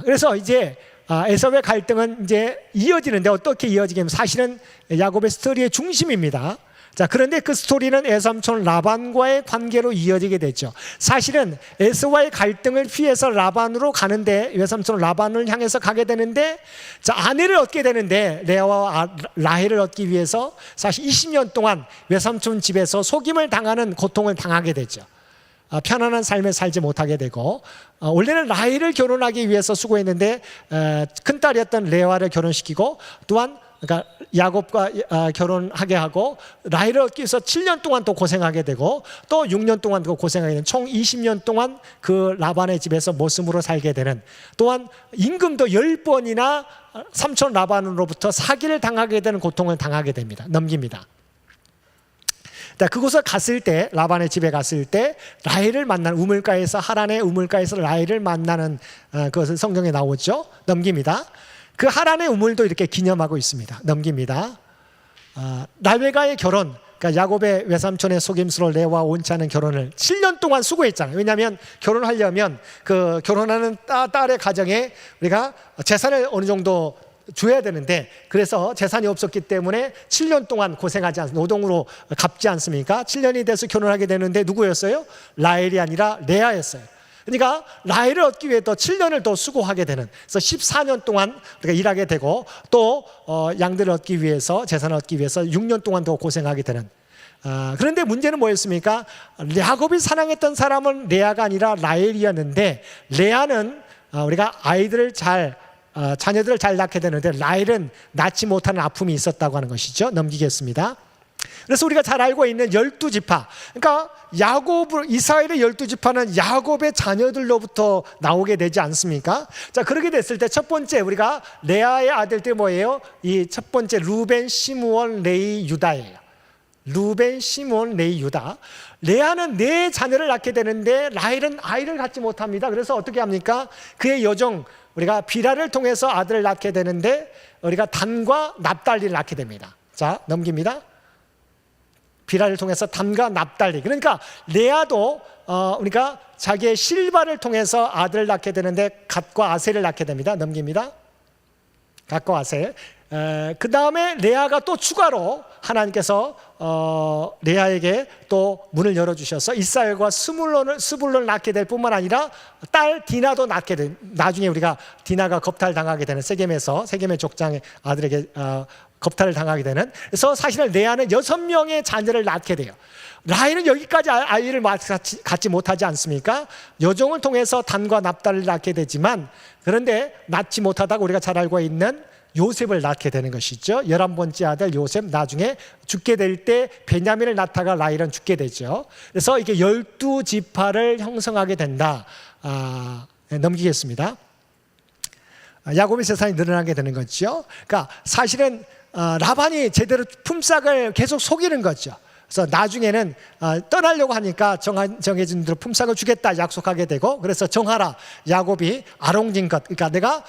그래서 이제 에서의 갈등은 이제 이어지는데 어떻게 이어지냐면 사실은 야곱의 스토리의 중심입니다. 자, 그런데 그 스토리는 에삼촌 라반과의 관계로 이어지게 되죠. 사실은 에서와의 갈등을 피해서 라반으로 가는데, 외삼촌 라반을 향해서 가게 되는데, 자, 아내를 얻게 되는데, 레아와 라헬을 얻기 위해서 사실 20년 동안 외삼촌 집에서 속임을 당하는 고통을 당하게 되죠. 편안한 삶을 살지 못하게 되고, 원래는 라헬을 결혼하기 위해서 수고했는데 큰딸이었던 레아를 결혼시키고, 또한 그러니까 야곱과 결혼하게 하고 라헬을 얻기 위해서 7년 동안 또 고생하게 되고 또 6년 동안 또 고생하게 되는 총 20년 동안 그 라반의 집에서 모습으로 살게 되는, 또한 임금도 10번이나 삼촌 라반으로부터 사기를 당하게 되는 고통을 당하게 됩니다. 넘깁니다. 그곳에 갔을 때, 라반의 집에 갔을 때 라헬을 만나는, 우물가에서 하란의 우물가에서 라헬을 만나는 그것은 성경에 나오죠. 넘깁니다. 그 하란의 우물도 이렇게 기념하고 있습니다. 넘깁니다. 라벨과의 결혼, 그러니까 야곱의 외삼촌의 속임수로 레아와 원치 않은 결혼을 7년 동안 수고했잖아요. 왜냐하면 결혼하려면 그 결혼하는 딸의 가정에 우리가 재산을 어느 정도 줘야 되는데, 그래서 재산이 없었기 때문에 7년 동안 고생하지 않습니까? 노동으로 갚지 않습니까? 7년이 돼서 결혼하게 되는데 누구였어요? 라헬이 아니라 레아였어요. 그러니까 라헬을 얻기 위해 또 7년을 더 수고하게 되는, 그래서 14년 동안 우리가 일하게 되고 또 양들을 얻기 위해서, 재산을 얻기 위해서 6년 동안 더 고생하게 되는. 그런데 문제는 뭐였습니까? 야곱이 사랑했던 사람은 레아가 아니라 라헬이었는데, 레아는 우리가 자녀들을 잘 낳게 되는데 라헬은 낳지 못하는 아픔이 있었다고 하는 것이죠. 넘기겠습니다. 그래서 우리가 잘 알고 있는 12지파, 그러니까 이스라엘의 12지파는 야곱의 자녀들로부터 나오게 되지 않습니까? 자, 그렇게 됐을 때 첫 번째 우리가 레아의 아들들 뭐예요? 이 첫 번째 루벤, 시므온, 레위, 유다예요. 루벤, 시므온, 레위, 유다. 레아는 4자녀를 낳게 되는데 라헬은 아이를 갖지 못합니다. 그래서 어떻게 합니까? 그의 여종 우리가 비라를 통해서 아들을 낳게 되는데 우리가 단과 납달리를 낳게 됩니다. 자, 넘깁니다. 비라를 통해서 단과 납달리. 그러니까 레아도 우리가 자기의 실바를 통해서 아들을 낳게 되는데 갓과 아셀을 낳게 됩니다. 넘깁니다. 갓과 아셀. 그 다음에 레아가 또 추가로 하나님께서 레아에게 또 문을 열어주셔서 이스라엘과 스불론을 낳게 될 뿐만 아니라 딸 디나도 낳게 된, 나중에 우리가 디나가 겁탈 당하게 되는 세겜의 족장의 아들에게 겁탈을 당하게 되는. 그래서 사실은 레아는 6명의 자녀를 낳게 돼요. 라헬은 여기까지 아이를 갖지 못하지 않습니까? 여종을 통해서 단과 납달을 낳게 되지만, 그런데 낳지 못하다가 우리가 잘 알고 있는 요셉을 낳게 되는 것이죠. 11번째 아들 요셉, 나중에 죽게 될 때 베냐민을 낳다가 라헬은 죽게 되죠. 그래서 이게 12지파를 형성하게 된다. 넘기겠습니다. 야곱의 재산이 늘어나게 되는 거죠. 그러니까 사실은 라반이 제대로 품삯을 계속 속이는 거죠. 그래서 나중에는 떠나려고 하니까 정해진 대로 품삯을 주겠다 약속하게 되고, 그래서 정하라, 야곱이 아롱진 것, 그러니까 내가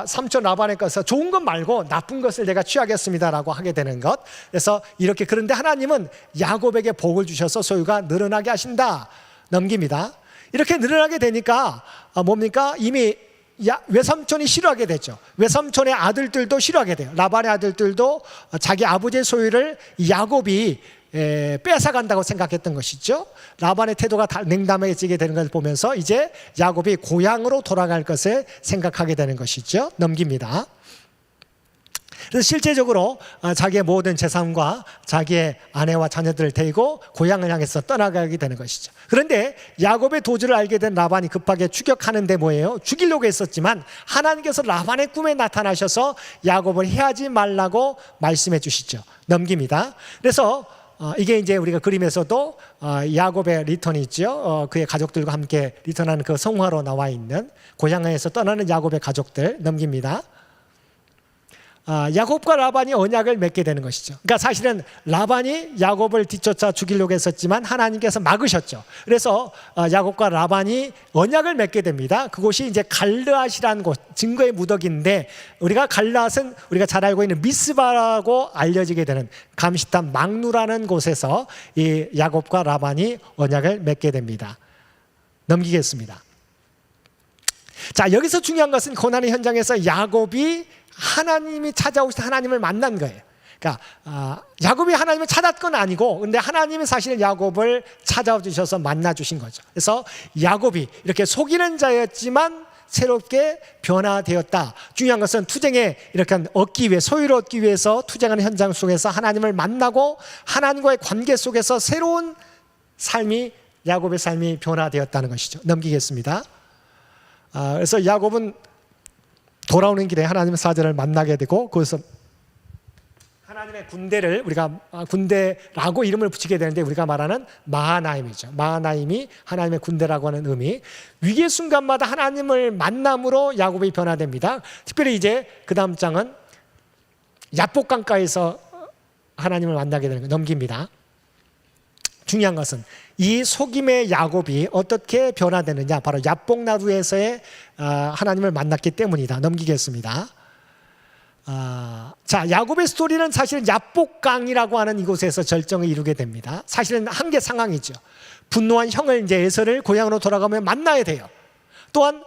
삼촌 라반의 것에서 좋은 것 말고 나쁜 것을 내가 취하겠습니다라고 하게 되는 것. 그래서 이렇게, 그런데 하나님은 야곱에게 복을 주셔서 소유가 늘어나게 하신다. 넘깁니다. 이렇게 늘어나게 되니까 뭡니까? 이미 외삼촌이 싫어하게 되죠. 외삼촌의 아들들도 싫어하게 돼요. 라반의 아들들도 자기 아버지의 소유를 야곱이 뺏어간다고 생각했던 것이죠. 라반의 태도가 냉담해지게 되는 것을 보면서 이제 야곱이 고향으로 돌아갈 것을 생각하게 되는 것이죠. 넘깁니다. 그래서 실제적으로 자기의 모든 재산과 자기의 아내와 자녀들을 데리고 고향을 향해서 떠나가게 되는 것이죠. 그런데 야곱의 도주를 알게 된 라반이 급하게 추격하는데 뭐예요? 죽이려고 했었지만 하나님께서 라반의 꿈에 나타나셔서 야곱을 해하지 말라고 말씀해 주시죠. 넘깁니다. 그래서 이게 이제 우리가 그림에서도 야곱의 리턴이 있죠. 그의 가족들과 함께 리턴하는 그 성화로 나와 있는 고향에서 떠나는 야곱의 가족들. 넘깁니다. 야곱과 라반이 언약을 맺게 되는 것이죠. 그러니까 사실은 라반이 야곱을 뒤쫓아 죽이려고 했었지만 하나님께서 막으셨죠. 그래서 야곱과 라반이 언약을 맺게 됩니다. 그곳이 이제 갈르앗이라는 곳, 증거의 무더기인데 우리가 갈르앗은 우리가 잘 알고 있는 미스바라고 알려지게 되는 감시탑 막누라는 곳에서 이 야곱과 라반이 언약을 맺게 됩니다. 넘기겠습니다. 자, 여기서 중요한 것은 고난의 현장에서 야곱이 하나님이 찾아오실 때 하나님을 만난 거예요. 그러니까 야곱이 하나님을 찾았건 아니고, 근데 하나님이 사실 야곱을 찾아와 주셔서 만나 주신 거죠. 그래서 야곱이 이렇게 속이는 자였지만 새롭게 변화되었다. 중요한 것은 투쟁에 이렇게 얻기 위해, 소유를 얻기 위해서 투쟁하는 현장 속에서 하나님을 만나고 하나님과의 관계 속에서 새로운 삶이, 야곱의 삶이 변화되었다는 것이죠. 넘기겠습니다. 그래서 야곱은 돌아오는 길에 하나님의 사자를 만나게 되고 거기서 하나님의 군대를, 우리가 군대라고 이름을 붙이게 되는데 우리가 말하는 마하나임이죠. 마하나임이 하나님의 군대라고 하는 의미. 위기의 순간마다 하나님을 만남으로 야곱이 변화됩니다. 특별히 이제 그 다음 장은 야복강가에서 하나님을 만나게 되는 거. 넘깁니다. 중요한 것은 이 속임의 야곱이 어떻게 변화되느냐, 바로 야복나루에서의 하나님을 만났기 때문이다. 넘기겠습니다. 자, 야곱의 스토리는 사실은 야복강이라고 하는 이곳에서 절정을 이루게 됩니다. 사실은 한계 상황이죠. 분노한 형을 이제 에서를 고향으로 돌아가면 만나야 돼요. 또한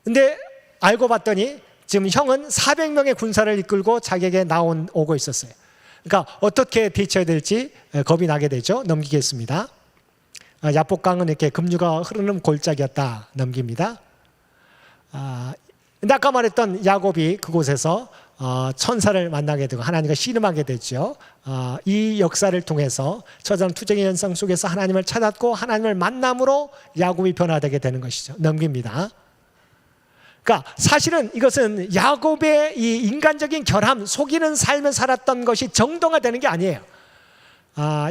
근데 알고 봤더니 지금 형은 400명의 군사를 이끌고 자기에게 오고 있었어요. 그러니까 어떻게 대처해야 될지 겁이 나게 되죠. 넘기겠습니다. 야복강은 이렇게 급류가 흐르는 골짜기였다. 넘깁니다. 근데 아까 말했던 야곱이 그곳에서 천사를 만나게 되고 하나님과 씨름하게 되죠. 이 역사를 통해서 처절한 투쟁의 현상 속에서 하나님을 찾았고 하나님을 만남으로 야곱이 변화되게 되는 것이죠. 넘깁니다. 그러니까 사실은 이것은 야곱의 이 인간적인 결함, 속이는 삶을 살았던 것이 정당화되는 게 아니에요.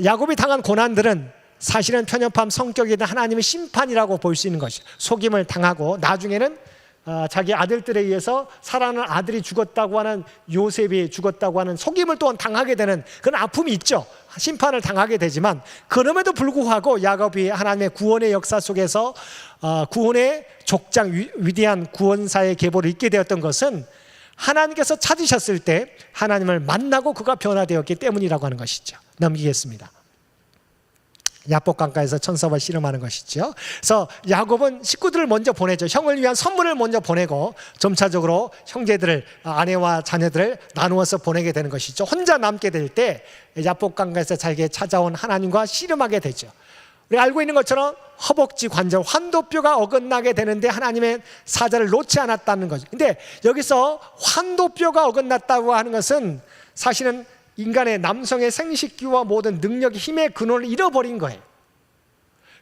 야곱이 당한 고난들은 사실은 편협함, 성격에 대한 하나님의 심판이라고 볼 수 있는 것이죠. 속임을 당하고 나중에는 자기 아들들에 의해서 사랑하는 아들이 죽었다고 하는, 요셉이 죽었다고 하는 속임을 또한 당하게 되는 그런 아픔이 있죠. 심판을 당하게 되지만 그럼에도 불구하고 야곱이 하나님의 구원의 역사 속에서 구원의 족장, 위대한 구원사의 계보를 잇게 되었던 것은 하나님께서 찾으셨을 때 하나님을 만나고 그가 변화되었기 때문이라고 하는 것이죠. 넘기겠습니다. 야복강가에서 천사와 씨름하는 것이죠. 그래서 야곱은 식구들을 먼저 보내죠. 형을 위한 선물을 먼저 보내고 점차적으로 형제들을, 아내와 자녀들을 나누어서 보내게 되는 것이죠. 혼자 남게 될 때 야복강가에서 자기에게 찾아온 하나님과 씨름하게 되죠. 우리가 알고 있는 것처럼 허벅지 관절, 환도뼈가 어긋나게 되는데 하나님의 사자를 놓지 않았다는 거죠. 근데 여기서 환도뼈가 어긋났다고 하는 것은 사실은 인간의 남성의 생식기와 모든 능력, 힘의 근원을 잃어버린 거예요.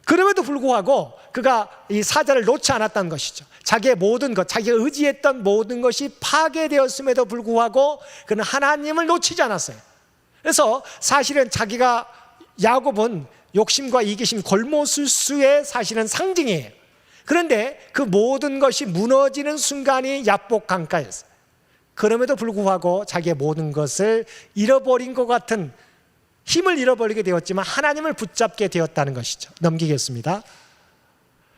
그럼에도 불구하고 그가 이 사자를 놓지 않았다는 것이죠. 자기의 모든 것, 자기가 의지했던 모든 것이 파괴되었음에도 불구하고 그는 하나님을 놓치지 않았어요. 그래서 사실은 야곱은 욕심과 이기심, 골모술수의 사실은 상징이에요. 그런데 그 모든 것이 무너지는 순간이 야복강가였어요. 그럼에도 불구하고 자기의 모든 것을 잃어버린 것 같은, 힘을 잃어버리게 되었지만 하나님을 붙잡게 되었다는 것이죠. 넘기겠습니다.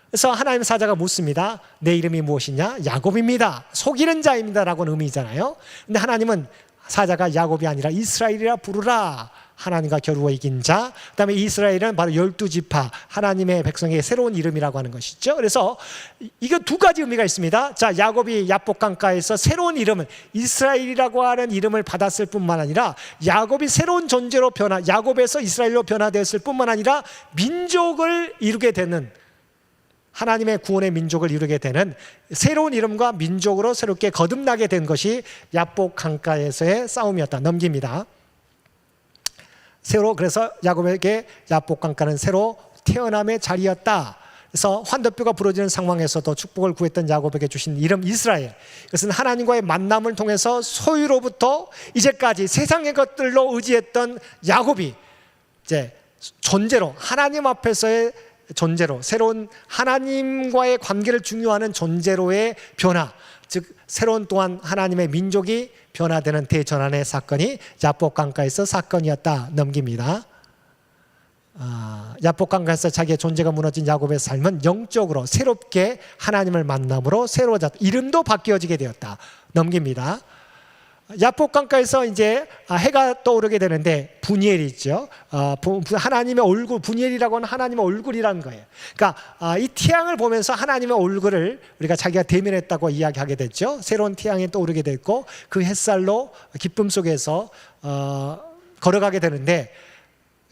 그래서 하나님 사자가 묻습니다. 내 이름이 무엇이냐? 야곱입니다. 속이는 자입니다 라고 의미잖아요. 근데 하나님은 사자가 야곱이 아니라 이스라엘이라 부르라 하나님과 겨루어 이긴 자. 그다음에 이스라엘은 바로 12지파, 하나님의 백성의 새로운 이름이라고 하는 것이죠. 그래서 이거 두 가지 의미가 있습니다. 자, 야곱이 야복강가에서 새로운 이름을, 이스라엘이라고 하는 이름을 받았을 뿐만 아니라 야곱이 새로운 존재로 야곱에서 이스라엘로 변화되었을 뿐만 아니라 민족을 이루게 되는, 하나님의 구원의 민족을 이루게 되는 새로운 이름과 민족으로 새롭게 거듭나게 된 것이 야복 강가에서의 싸움이었다. 넘깁니다. 그래서 야곱에게 야복 강가는 새로 태어남의 자리였다. 그래서 환도뼈가 부러지는 상황에서도 축복을 구했던 야곱에게 주신 이름 이스라엘, 이것은 하나님과의 만남을 통해서 소유로부터 이제까지 세상의 것들로 의지했던 야곱이 이제 존재로, 하나님 앞에서의 존재로, 새로운 하나님과의 관계를 중요하는 존재로의 변화, 즉 새로운 또한 하나님의 민족이 변화되는 대전환의 사건이 야복강가에서 사건이었다. 넘깁니다. 야복강가에서 자기의 존재가 무너진 야곱의 삶은 영적으로 새롭게 하나님을 만남으로 새로워졌다. 이름도 바뀌어지게 되었다. 넘깁니다. 야복강가에서 이제 해가 떠오르게 되는데 분이엘이 있죠. 하나님의 얼굴, 분이엘이라고 하는 하나님의 얼굴이라는 거예요. 그러니까 이 태양을 보면서 하나님의 얼굴을 우리가 자기가 대면했다고 이야기하게 됐죠. 새로운 태양이 떠오르게 됐고 그 햇살로 기쁨 속에서 걸어가게 되는데,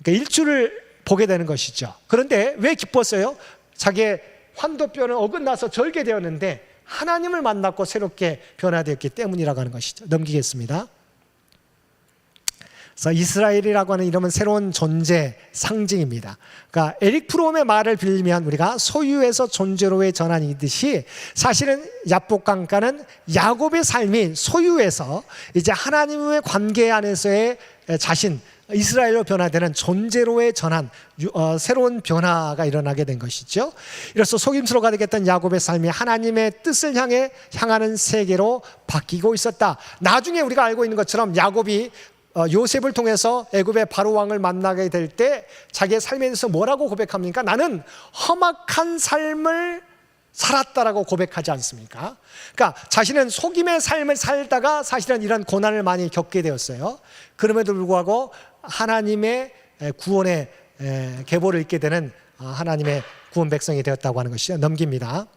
그러니까 일주를 보게 되는 것이죠. 그런데 왜 기뻤어요? 자기의 환도뼈는 어긋나서 절게 되었는데 하나님을 만났고 새롭게 변화되었기 때문이라고 하는 것이죠. 넘기겠습니다. 그래서 이스라엘이라고 하는 이름은 새로운 존재 상징입니다. 그러니까 에릭 프롬의 말을 빌리면 우리가 소유에서 존재로의 전환이듯이 사실은 야복강가는 야곱의 삶이 소유에서 이제 하나님의 관계 안에서의 자신, 이스라엘로 변화되는 존재로의 전환, 새로운 변화가 일어나게 된 것이죠. 이로써 속임수로 되겠던 야곱의 삶이 하나님의 뜻을 향하는 세계로 바뀌고 있었다. 나중에 우리가 알고 있는 것처럼 야곱이 요셉을 통해서 애굽의 바로 왕을 만나게 될 때 자기의 삶에 대해서 뭐라고 고백합니까? 나는 험악한 삶을 살았다라고 고백하지 않습니까? 그러니까 자신은 속임의 삶을 살다가 사실은 이런 고난을 많이 겪게 되었어요. 그럼에도 불구하고 하나님의 구원의 계보를 읽게 되는 하나님의 구원 백성이 되었다고 하는 것이죠. 넘깁니다.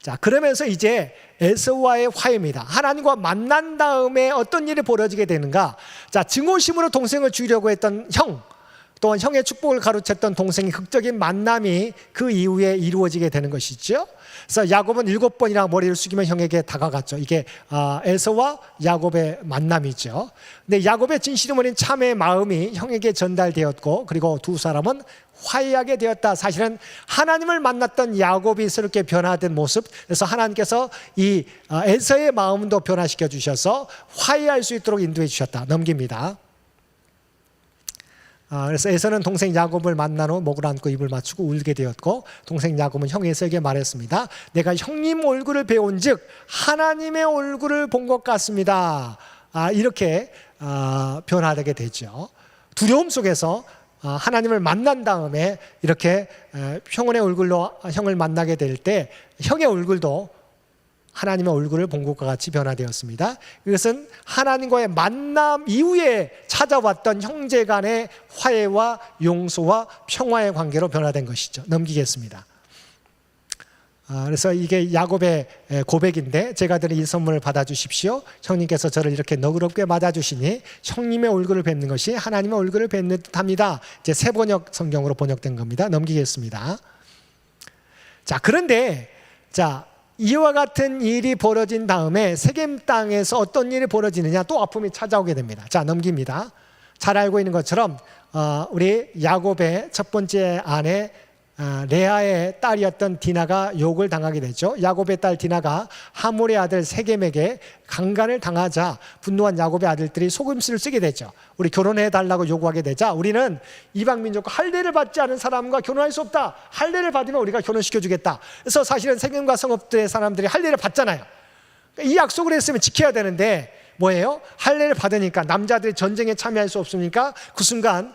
자, 그러면서 이제 에서와의 화해입니다. 하나님과 만난 다음에 어떤 일이 벌어지게 되는가? 자, 증오심으로 동생을 죽이려고 했던 형, 또한 형의 축복을 가로챘던 동생의 극적인 만남이 그 이후에 이루어지게 되는 것이죠. 그래서 야곱은 7번이나 머리를 숙이며 형에게 다가갔죠. 이게 에서와 야곱의 만남이죠. 근데 야곱의 진실이 어린 참의 마음이 형에게 전달되었고, 그리고 두 사람은 화해하게 되었다. 사실은 하나님을 만났던 야곱이 새롭게 변화된 모습, 그래서 하나님께서 이 에서의 마음도 변화시켜 주셔서 화해할 수 있도록 인도해 주셨다. 넘깁니다. 그래서 에서는 동생 야곱을 만난 후 목을 안고 입을 맞추고 울게 되었고, 동생 야곱은 형 에서에게 말했습니다. 내가 형님 얼굴을 배운 즉 하나님의 얼굴을 본 것 같습니다. 이렇게 변화되게 되죠. 두려움 속에서 하나님을 만난 다음에 이렇게 형의 얼굴로 형을 만나게 될 때 형의 얼굴도 하나님의 얼굴을 본 것과 같이 변화되었습니다. 이것은 하나님과의 만남 이후에 찾아왔던 형제 간의 화해와 용서와 평화의 관계로 변화된 것이죠. 넘기겠습니다. 그래서 이게 야곱의 고백인데, 제가 드린 이 선물을 받아주십시오. 형님께서 저를 이렇게 너그럽게 맞아주시니 형님의 얼굴을 뵙는 것이 하나님의 얼굴을 뵙는 듯합니다. 이제 새 번역 성경으로 번역된 겁니다. 넘기겠습니다. 자, 그런데 이와 같은 일이 벌어진 다음에 세겜 땅에서 어떤 일이 벌어지느냐, 또 아픔이 찾아오게 됩니다. 자, 넘깁니다. 잘 알고 있는 것처럼 우리 야곱의 첫 번째 아내 레아의 딸이었던 디나가 욕을 당하게 되죠. 야곱의 딸 디나가 하몰의 아들 세겜에게 강간을 당하자 분노한 야곱의 아들들이 속임수를 쓰게 되죠. 우리 결혼해달라고 요구하게 되자 우리는 이방민족과 할례를 받지 않은 사람과 결혼할 수 없다. 할례를 받으면 우리가 결혼시켜주겠다. 그래서 사실은 세겜과 성읍들의 사람들이 할례를 받잖아요. 이 약속을 했으면 지켜야 되는데 뭐예요? 할례를 받으니까 남자들이 전쟁에 참여할 수 없으니까 그 순간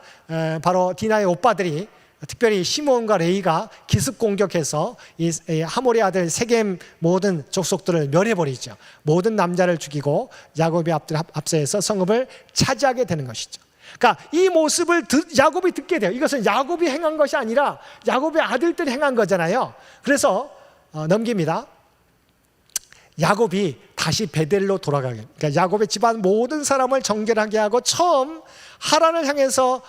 바로 디나의 오빠들이 특별히 시몬과 레위가 기습 공격해서 이 하몰의 아들 세겜 모든 족속들을 멸해버리죠. 모든 남자를 죽이고 야곱의 앞서에서 성읍을 차지하게 되는 것이죠. 그러니까 이 모습을 야곱이 듣게 돼요. 이것은 야곱이 행한 것이 아니라 야곱의 아들들이 행한 거잖아요. 그래서 넘깁니다. 야곱이 다시 베델로 돌아가게. 그러니까 야곱의 집안 모든 사람을 정결하게 하고 처음 하란을 향해서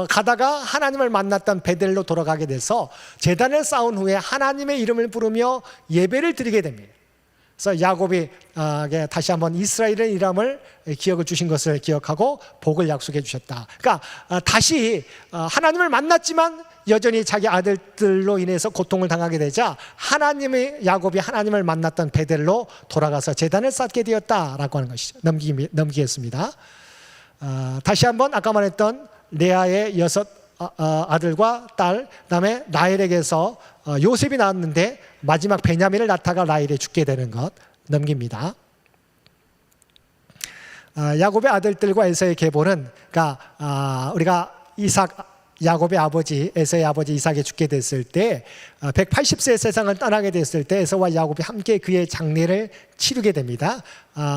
가다가 하나님을 만났던 베델로 돌아가게 돼서 제단을 쌓은 후에 하나님의 이름을 부르며 예배를 드리게 됩니다. 그래서 야곱이 다시 한번 이스라엘의 이름을 기억을 주신 것을 기억하고 복을 약속해 주셨다. 그러니까 다시 하나님을 만났지만 여전히 자기 아들들로 인해서 고통을 당하게 되자 야곱이 하나님을 만났던 베델로 돌아가서 제단을 쌓게 되었다라고 하는 것이죠. 넘기겠습니다. 다시 한번 아까 말했던 레아의 6 아들과 딸, 그다음에 라헬에게서 요셉이 나왔는데 마지막 베냐민을 낳다가 라헬이 죽게 되는 것 넘깁니다. 야곱의 아들들과 에서의 계보는 그러니까 우리가 야곱의 아버지 에서의 아버지 이삭이 죽게 됐을 때 180세 세상을 떠나게 됐을 때 에서와 야곱이 함께 그의 장례를 치르게 됩니다.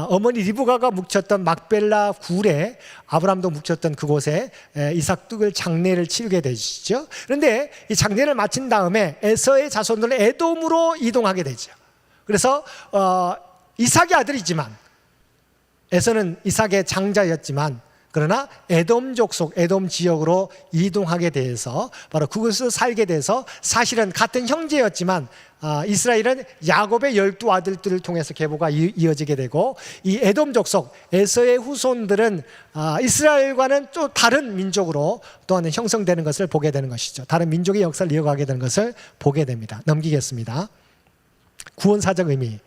어머니 리브가가 묵혔던 막벨라 굴에 아브람도 묵혔던 그곳에 이삭 뚝을 장례를 치르게 되시죠. 그런데 이 장례를 마친 다음에 에서의 자손들은 에돔으로 이동하게 되죠. 그래서 이삭의 아들이지만 에서는 이삭의 장자였지만 그러나 에돔 족속, 에돔 지역으로 이동하게 돼서 바로 그곳에서 살게 돼서 사실은 같은 형제였지만 이스라엘은 야곱의 12아들들을 통해서 계보가 이어지게 되고 이 에돔 족속, 에서의 후손들은 이스라엘과는 또 다른 민족으로 또한 형성되는 것을 보게 되는 것이죠. 다른 민족의 역사를 이어가게 되는 것을 보게 됩니다. 넘기겠습니다. 구원사적 의미.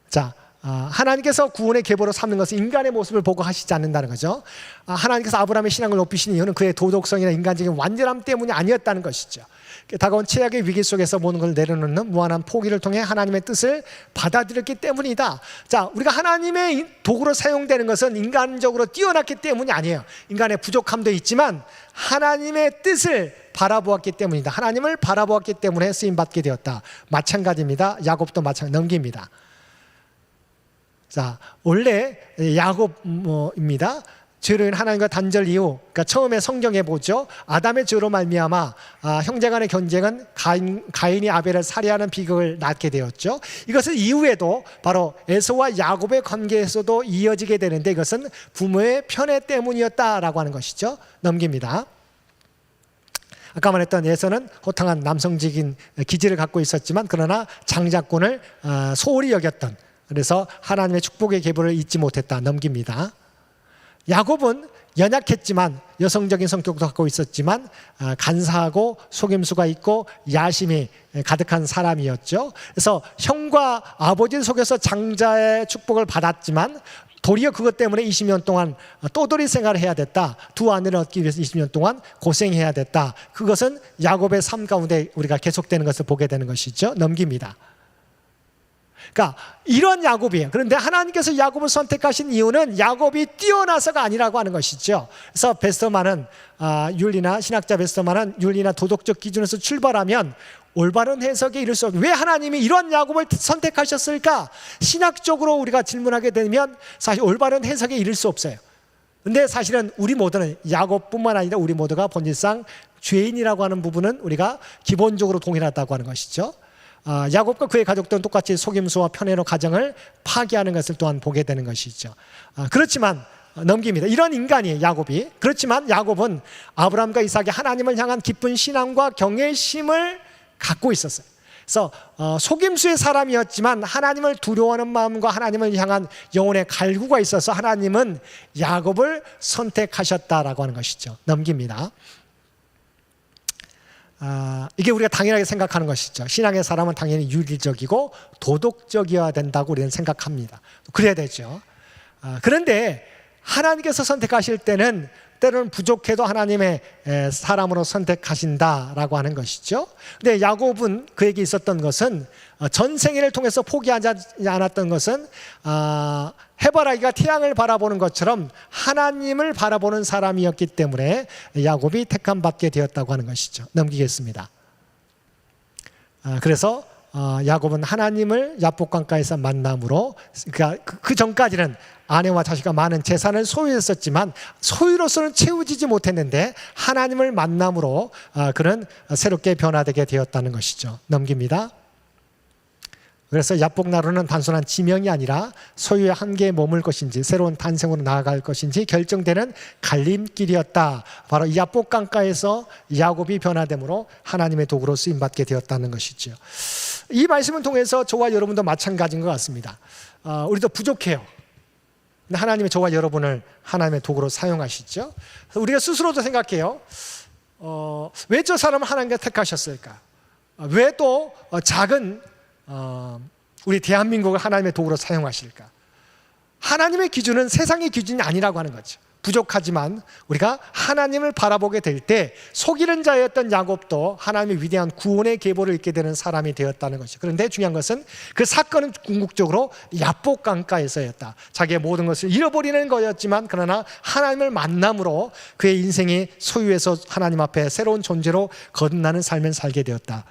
자, 하나님께서 구원의 계보로 삼는 것은 인간의 모습을 보고 하시지 않는다는 거죠. 하나님께서 아브라함의 신앙을 높이신 이유는 그의 도덕성이나 인간적인 완전함 때문이 아니었다는 것이죠. 다가온 최악의 위기 속에서 모든 걸 내려놓는 무한한 포기를 통해 하나님의 뜻을 받아들였기 때문이다. 자, 우리가 하나님의 도구로 사용되는 것은 인간적으로 뛰어났기 때문이 아니에요. 인간의 부족함도 있지만 하나님의 뜻을 바라보았기 때문이다. 하나님을 바라보았기 때문에 쓰임받게 되었다. 마찬가지입니다. 야곱도 마찬가지. 넘깁니다. 자, 원래 야곱입니다. 죄로 인한 하나님과 단절 이후, 그러니까 처음에 성경에 보죠. 아담의 죄로 말미암아 형제간의 경쟁은 가인이 아벨을 살해하는 비극을 낳게 되었죠. 이것은 이후에도 바로 에서와 야곱의 관계에서도 이어지게 되는데 이것은 부모의 편애 때문이었다라고 하는 것이죠. 넘깁니다. 아까 말했던 에서는 호탕한 남성적인 기질을 갖고 있었지만 그러나 장자권을 소홀히 여겼던, 그래서 하나님의 축복의 계보를 잊지 못했다. 넘깁니다. 야곱은 연약했지만 여성적인 성격도 갖고 있었지만 간사하고 속임수가 있고 야심이 가득한 사람이었죠. 그래서 형과 아버지를 속여서 장자의 축복을 받았지만 도리어 그것 때문에 20년 동안 떠돌이 생활을 해야 됐다. 두 아내를 얻기 위해서 20년 동안 고생해야 됐다. 그것은 야곱의 삶 가운데 우리가 계속되는 것을 보게 되는 것이죠. 넘깁니다. 그러니까 이런 야곱이에요. 그런데 하나님께서 야곱을 선택하신 이유는 야곱이 뛰어나서가 아니라고 하는 것이죠. 그래서 베스터만은 윤리나 신학자 베스터만은 윤리나 도덕적 기준에서 출발하면 올바른 해석에 이를 수 없어요. 왜 하나님이 이런 야곱을 선택하셨을까? 신학적으로 우리가 질문하게 되면 사실 올바른 해석에 이를 수 없어요. 그런데 사실은 우리 모두는 야곱뿐만 아니라 우리 모두가 본질상 죄인이라고 하는 부분은 우리가 기본적으로 동일하다고 하는 것이죠. 야곱과 그의 가족들은 똑같이 속임수와 편애로 가정을 파괴하는 것을 또한 보게 되는 것이죠. 그렇지만 넘깁니다. 이런 인간이에요, 야곱이. 그렇지만 야곱은 아브라함과 이삭이 하나님을 향한 깊은 신앙과 경외심을 갖고 있었어요. 그래서 속임수의 사람이었지만 하나님을 두려워하는 마음과 하나님을 향한 영혼의 갈구가 있어서 하나님은 야곱을 선택하셨다라고 하는 것이죠. 넘깁니다. 이게 우리가 당연하게 생각하는 것이죠. 신앙의 사람은 당연히 윤리적이고 도덕적이어야 된다고 우리는 생각합니다. 그래야 되죠. 그런데 하나님께서 선택하실 때는 때로는 부족해도 하나님의 사람으로 선택하신다라고 하는 것이죠. 근데 야곱은 그에게 있었던 것은 전생애를 통해서 포기하지 않았던 것은 해바라기가 태양을 바라보는 것처럼 하나님을 바라보는 사람이었기 때문에 야곱이 택함 받게 되었다고 하는 것이죠. 넘기겠습니다. 그래서 야곱은 하나님을 야복강가에서 만남으로, 그러니까 그 전까지는 아내와 자식과 많은 재산을 소유했었지만 소유로서는 채워지지 못했는데 하나님을 만남으로 그는 새롭게 변화되게 되었다는 것이죠. 넘깁니다. 그래서 야복나루는 단순한 지명이 아니라 소유의 한계에 머물 것인지 새로운 탄생으로 나아갈 것인지 결정되는 갈림길이었다. 바로 이 야복강가에서 야곱이 변화됨으로 하나님의 도구로 쓰임받게 되었다는 것이죠. 이 말씀을 통해서 저와 여러분도 마찬가지인 것 같습니다. 우리도 부족해요. 근데 하나님이 저와 여러분을 하나님의 도구로 사용하시죠. 그래서 우리가 스스로도 생각해요. 왜 저 사람을 하나님께 택하셨을까? 왜 또 작은 우리 대한민국을 하나님의 도구로 사용하실까? 하나님의 기준은 세상의 기준이 아니라고 하는 거죠. 부족하지만 우리가 하나님을 바라보게 될 때 속이는 자였던 야곱도 하나님의 위대한 구원의 계보를 읽게 되는 사람이 되었다는 것이죠. 그런데 중요한 것은 그 사건은 궁극적으로 야복강가에서였다. 자기의 모든 것을 잃어버리는 거였지만 그러나 하나님을 만남으로 그의 인생이 소유에서 하나님 앞에 새로운 존재로 거듭나는 삶을 살게 되었다.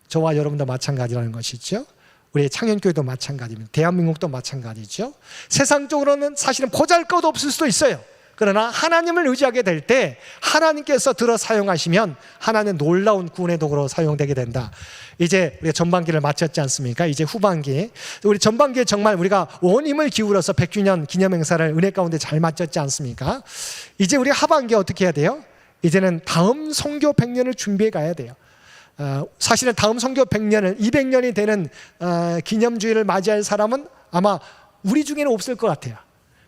저와 여러분도 마찬가지라는 것이죠. 우리 창현교회도 마찬가지입니다. 대한민국도 마찬가지죠. 세상적으로는 사실은 보잘것없을 수도 있어요. 그러나 하나님을 의지하게 될 때 하나님께서 들어 사용하시면 하나님의 놀라운 구원의 도구로 사용되게 된다. 이제 우리가 전반기를 마쳤지 않습니까? 이제 후반기, 우리 전반기에 정말 우리가 온 힘을 기울여서 100주년 기념행사를 은혜 가운데 잘 마쳤지 않습니까? 이제 우리 하반기에 어떻게 해야 돼요? 이제는 다음 선교 100년을 준비해 가야 돼요. 사실은 다음 선교 100년을 200년이 되는 기념주의를 맞이할 사람은 아마 우리 중에는 없을 것 같아요.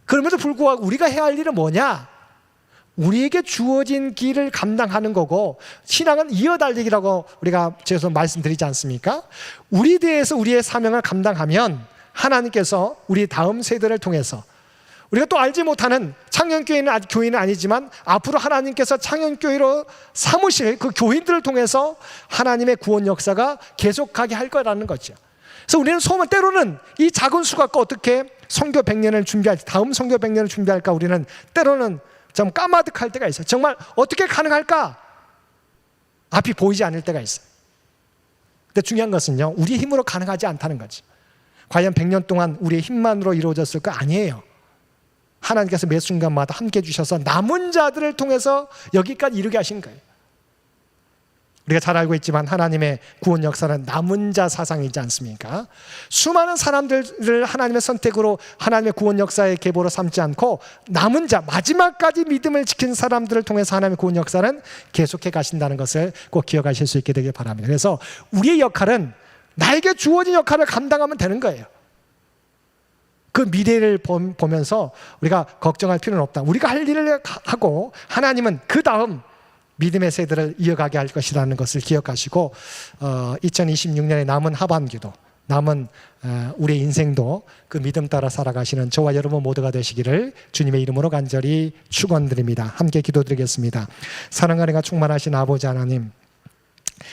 그럼에도 불구하고 우리가 해야 할 일은 뭐냐? 우리에게 주어진 길을 감당하는 거고, 신앙은 이어달리기라고 우리가 제가 말씀드리지 않습니까? 우리 대해서 우리의 사명을 감당하면 하나님께서 우리 다음 세대를 통해서 우리가 또 알지 못하는 창현교회는 아직 교회는 아니지만 앞으로 하나님께서 창현교회로 삼으실 그 교인들을 통해서 하나님의 구원 역사가 계속하게 할 거라는 거죠. 그래서 우리는 소문 때로는 이 작은 수가 어떻게 선교 100년을 준비할지, 다음 선교 100년을 준비할까, 우리는 때로는 좀 까마득할 때가 있어요. 정말 어떻게 가능할까? 앞이 보이지 않을 때가 있어요. 근데 중요한 것은요, 우리의 힘으로 가능하지 않다는 거죠. 과연 100년 동안 우리의 힘만으로 이루어졌을까? 아니에요. 하나님께서 매 순간마다 함께 해주셔서 남은 자들을 통해서 여기까지 이르게 하신 거예요. 우리가 잘 알고 있지만 하나님의 구원 역사는 남은 자 사상이지 않습니까? 수많은 사람들을 하나님의 선택으로 하나님의 구원 역사의 계보로 삼지 않고 남은 자, 마지막까지 믿음을 지킨 사람들을 통해서 하나님의 구원 역사는 계속해 가신다는 것을 꼭 기억하실 수 있게 되길 바랍니다. 그래서 우리의 역할은 나에게 주어진 역할을 감당하면 되는 거예요. 그 미래를 보면서 우리가 걱정할 필요는 없다. 우리가 할 일을 하고 하나님은 그 다음 믿음의 세대를 이어가게 할 것이라는 것을 기억하시고 2026년의 남은 하반기도, 남은 우리의 인생도 그 믿음 따라 살아가시는 저와 여러분 모두가 되시기를 주님의 이름으로 간절히 축원드립니다. 함께 기도드리겠습니다. 사랑과 은혜가 충만하신 아버지 하나님,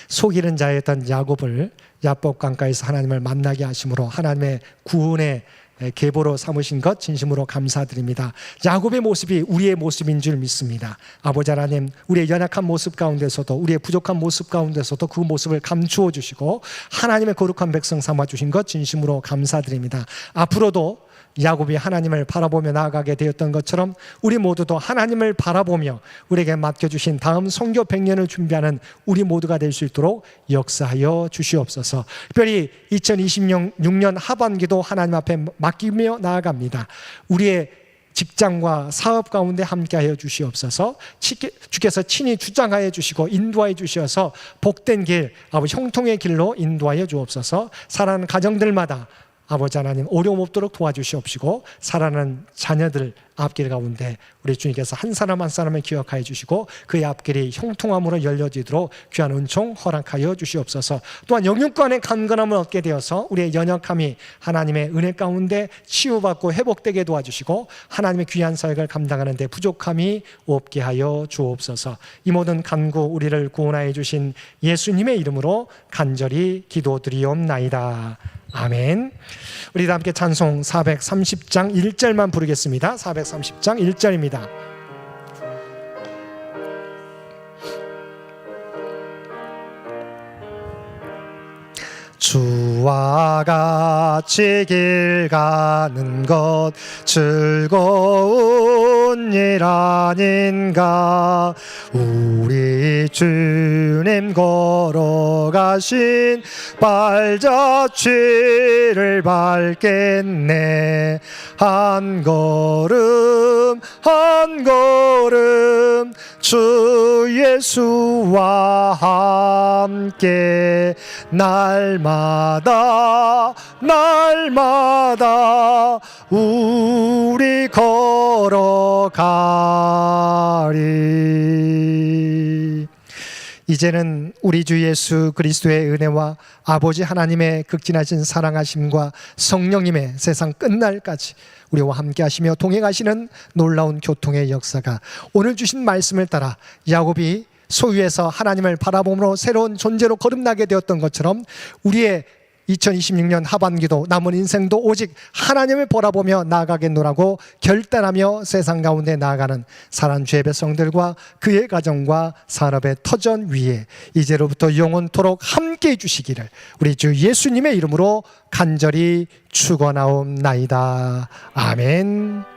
속이는 자였던 야곱을 야복강가에서 하나님을 만나게 하심으로 하나님의 구원의 계보로 삼으신 것 진심으로 감사드립니다. 야곱의 모습이 우리의 모습인 줄 믿습니다. 아버지 하나님, 우리의 연약한 모습 가운데서도, 우리의 부족한 모습 가운데서도 그 모습을 감추어 주시고 하나님의 거룩한 백성 삼아 주신 것 진심으로 감사드립니다. 앞으로도 야곱이 하나님을 바라보며 나아가게 되었던 것처럼 우리 모두도 하나님을 바라보며 우리에게 맡겨주신 다음 선교 100년을 준비하는 우리 모두가 될 수 있도록 역사하여 주시옵소서. 특별히 2026년 하반기도 하나님 앞에 맡기며 나아갑니다. 우리의 직장과 사업 가운데 함께하여 주시옵소서. 주께서 친히 주장하여 주시고 인도하여 주셔서 복된 길, 아버지 형통의 길로 인도하여 주옵소서. 사랑하는 가정들마다 아버지 하나님 어려움 없도록 도와주시옵시고 살아나는 자녀들 앞길 가운데 우리 주님께서 한 사람 한 사람을 기억하여 주시고 그의 앞길이 형통함으로 열려지도록 귀한 은총 허락하여 주시옵소서. 또한 영육간의 강건함을 얻게 되어서 우리의 연약함이 하나님의 은혜 가운데 치유받고 회복되게 도와주시고 하나님의 귀한 사역을 감당하는 데 부족함이 없게 하여 주옵소서. 이 모든 간구 우리를 구원하여 주신 예수님의 이름으로 간절히 기도드리옵나이다. 아멘. 우리 다 함께 찬송 430장 1절만 부르겠습니다. 430장 1절입니다. 주와 같이 길 가는 것 즐거운 일 아닌가. 우리 주님 걸어가신 발자취를 밟겠네. 한 걸음 한 걸음 주 예수와 함께 날마다 우리 걸어가리. 이제는 우리 주 예수 그리스도의 은혜와 아버지 하나님의 극진하신 사랑하심과 성령님의 세상 끝날까지 우리와 함께 하시며 동행하시는 놀라운 교통의 역사가 오늘 주신 말씀을 따라 야곱이 소유에서 하나님을 바라봄으로 새로운 존재로 거듭나게 되었던 것처럼 우리의 2026년 하반기도 남은 인생도 오직 하나님을 바라보며 나아가겠노라고 결단하며 세상 가운데 나아가는 사랑 주의 백성들과 그의 가정과 산업의 터전 위에 이제로부터 영원토록 함께 해주시기를 우리 주 예수님의 이름으로 간절히 축원하옵나이다. 아멘.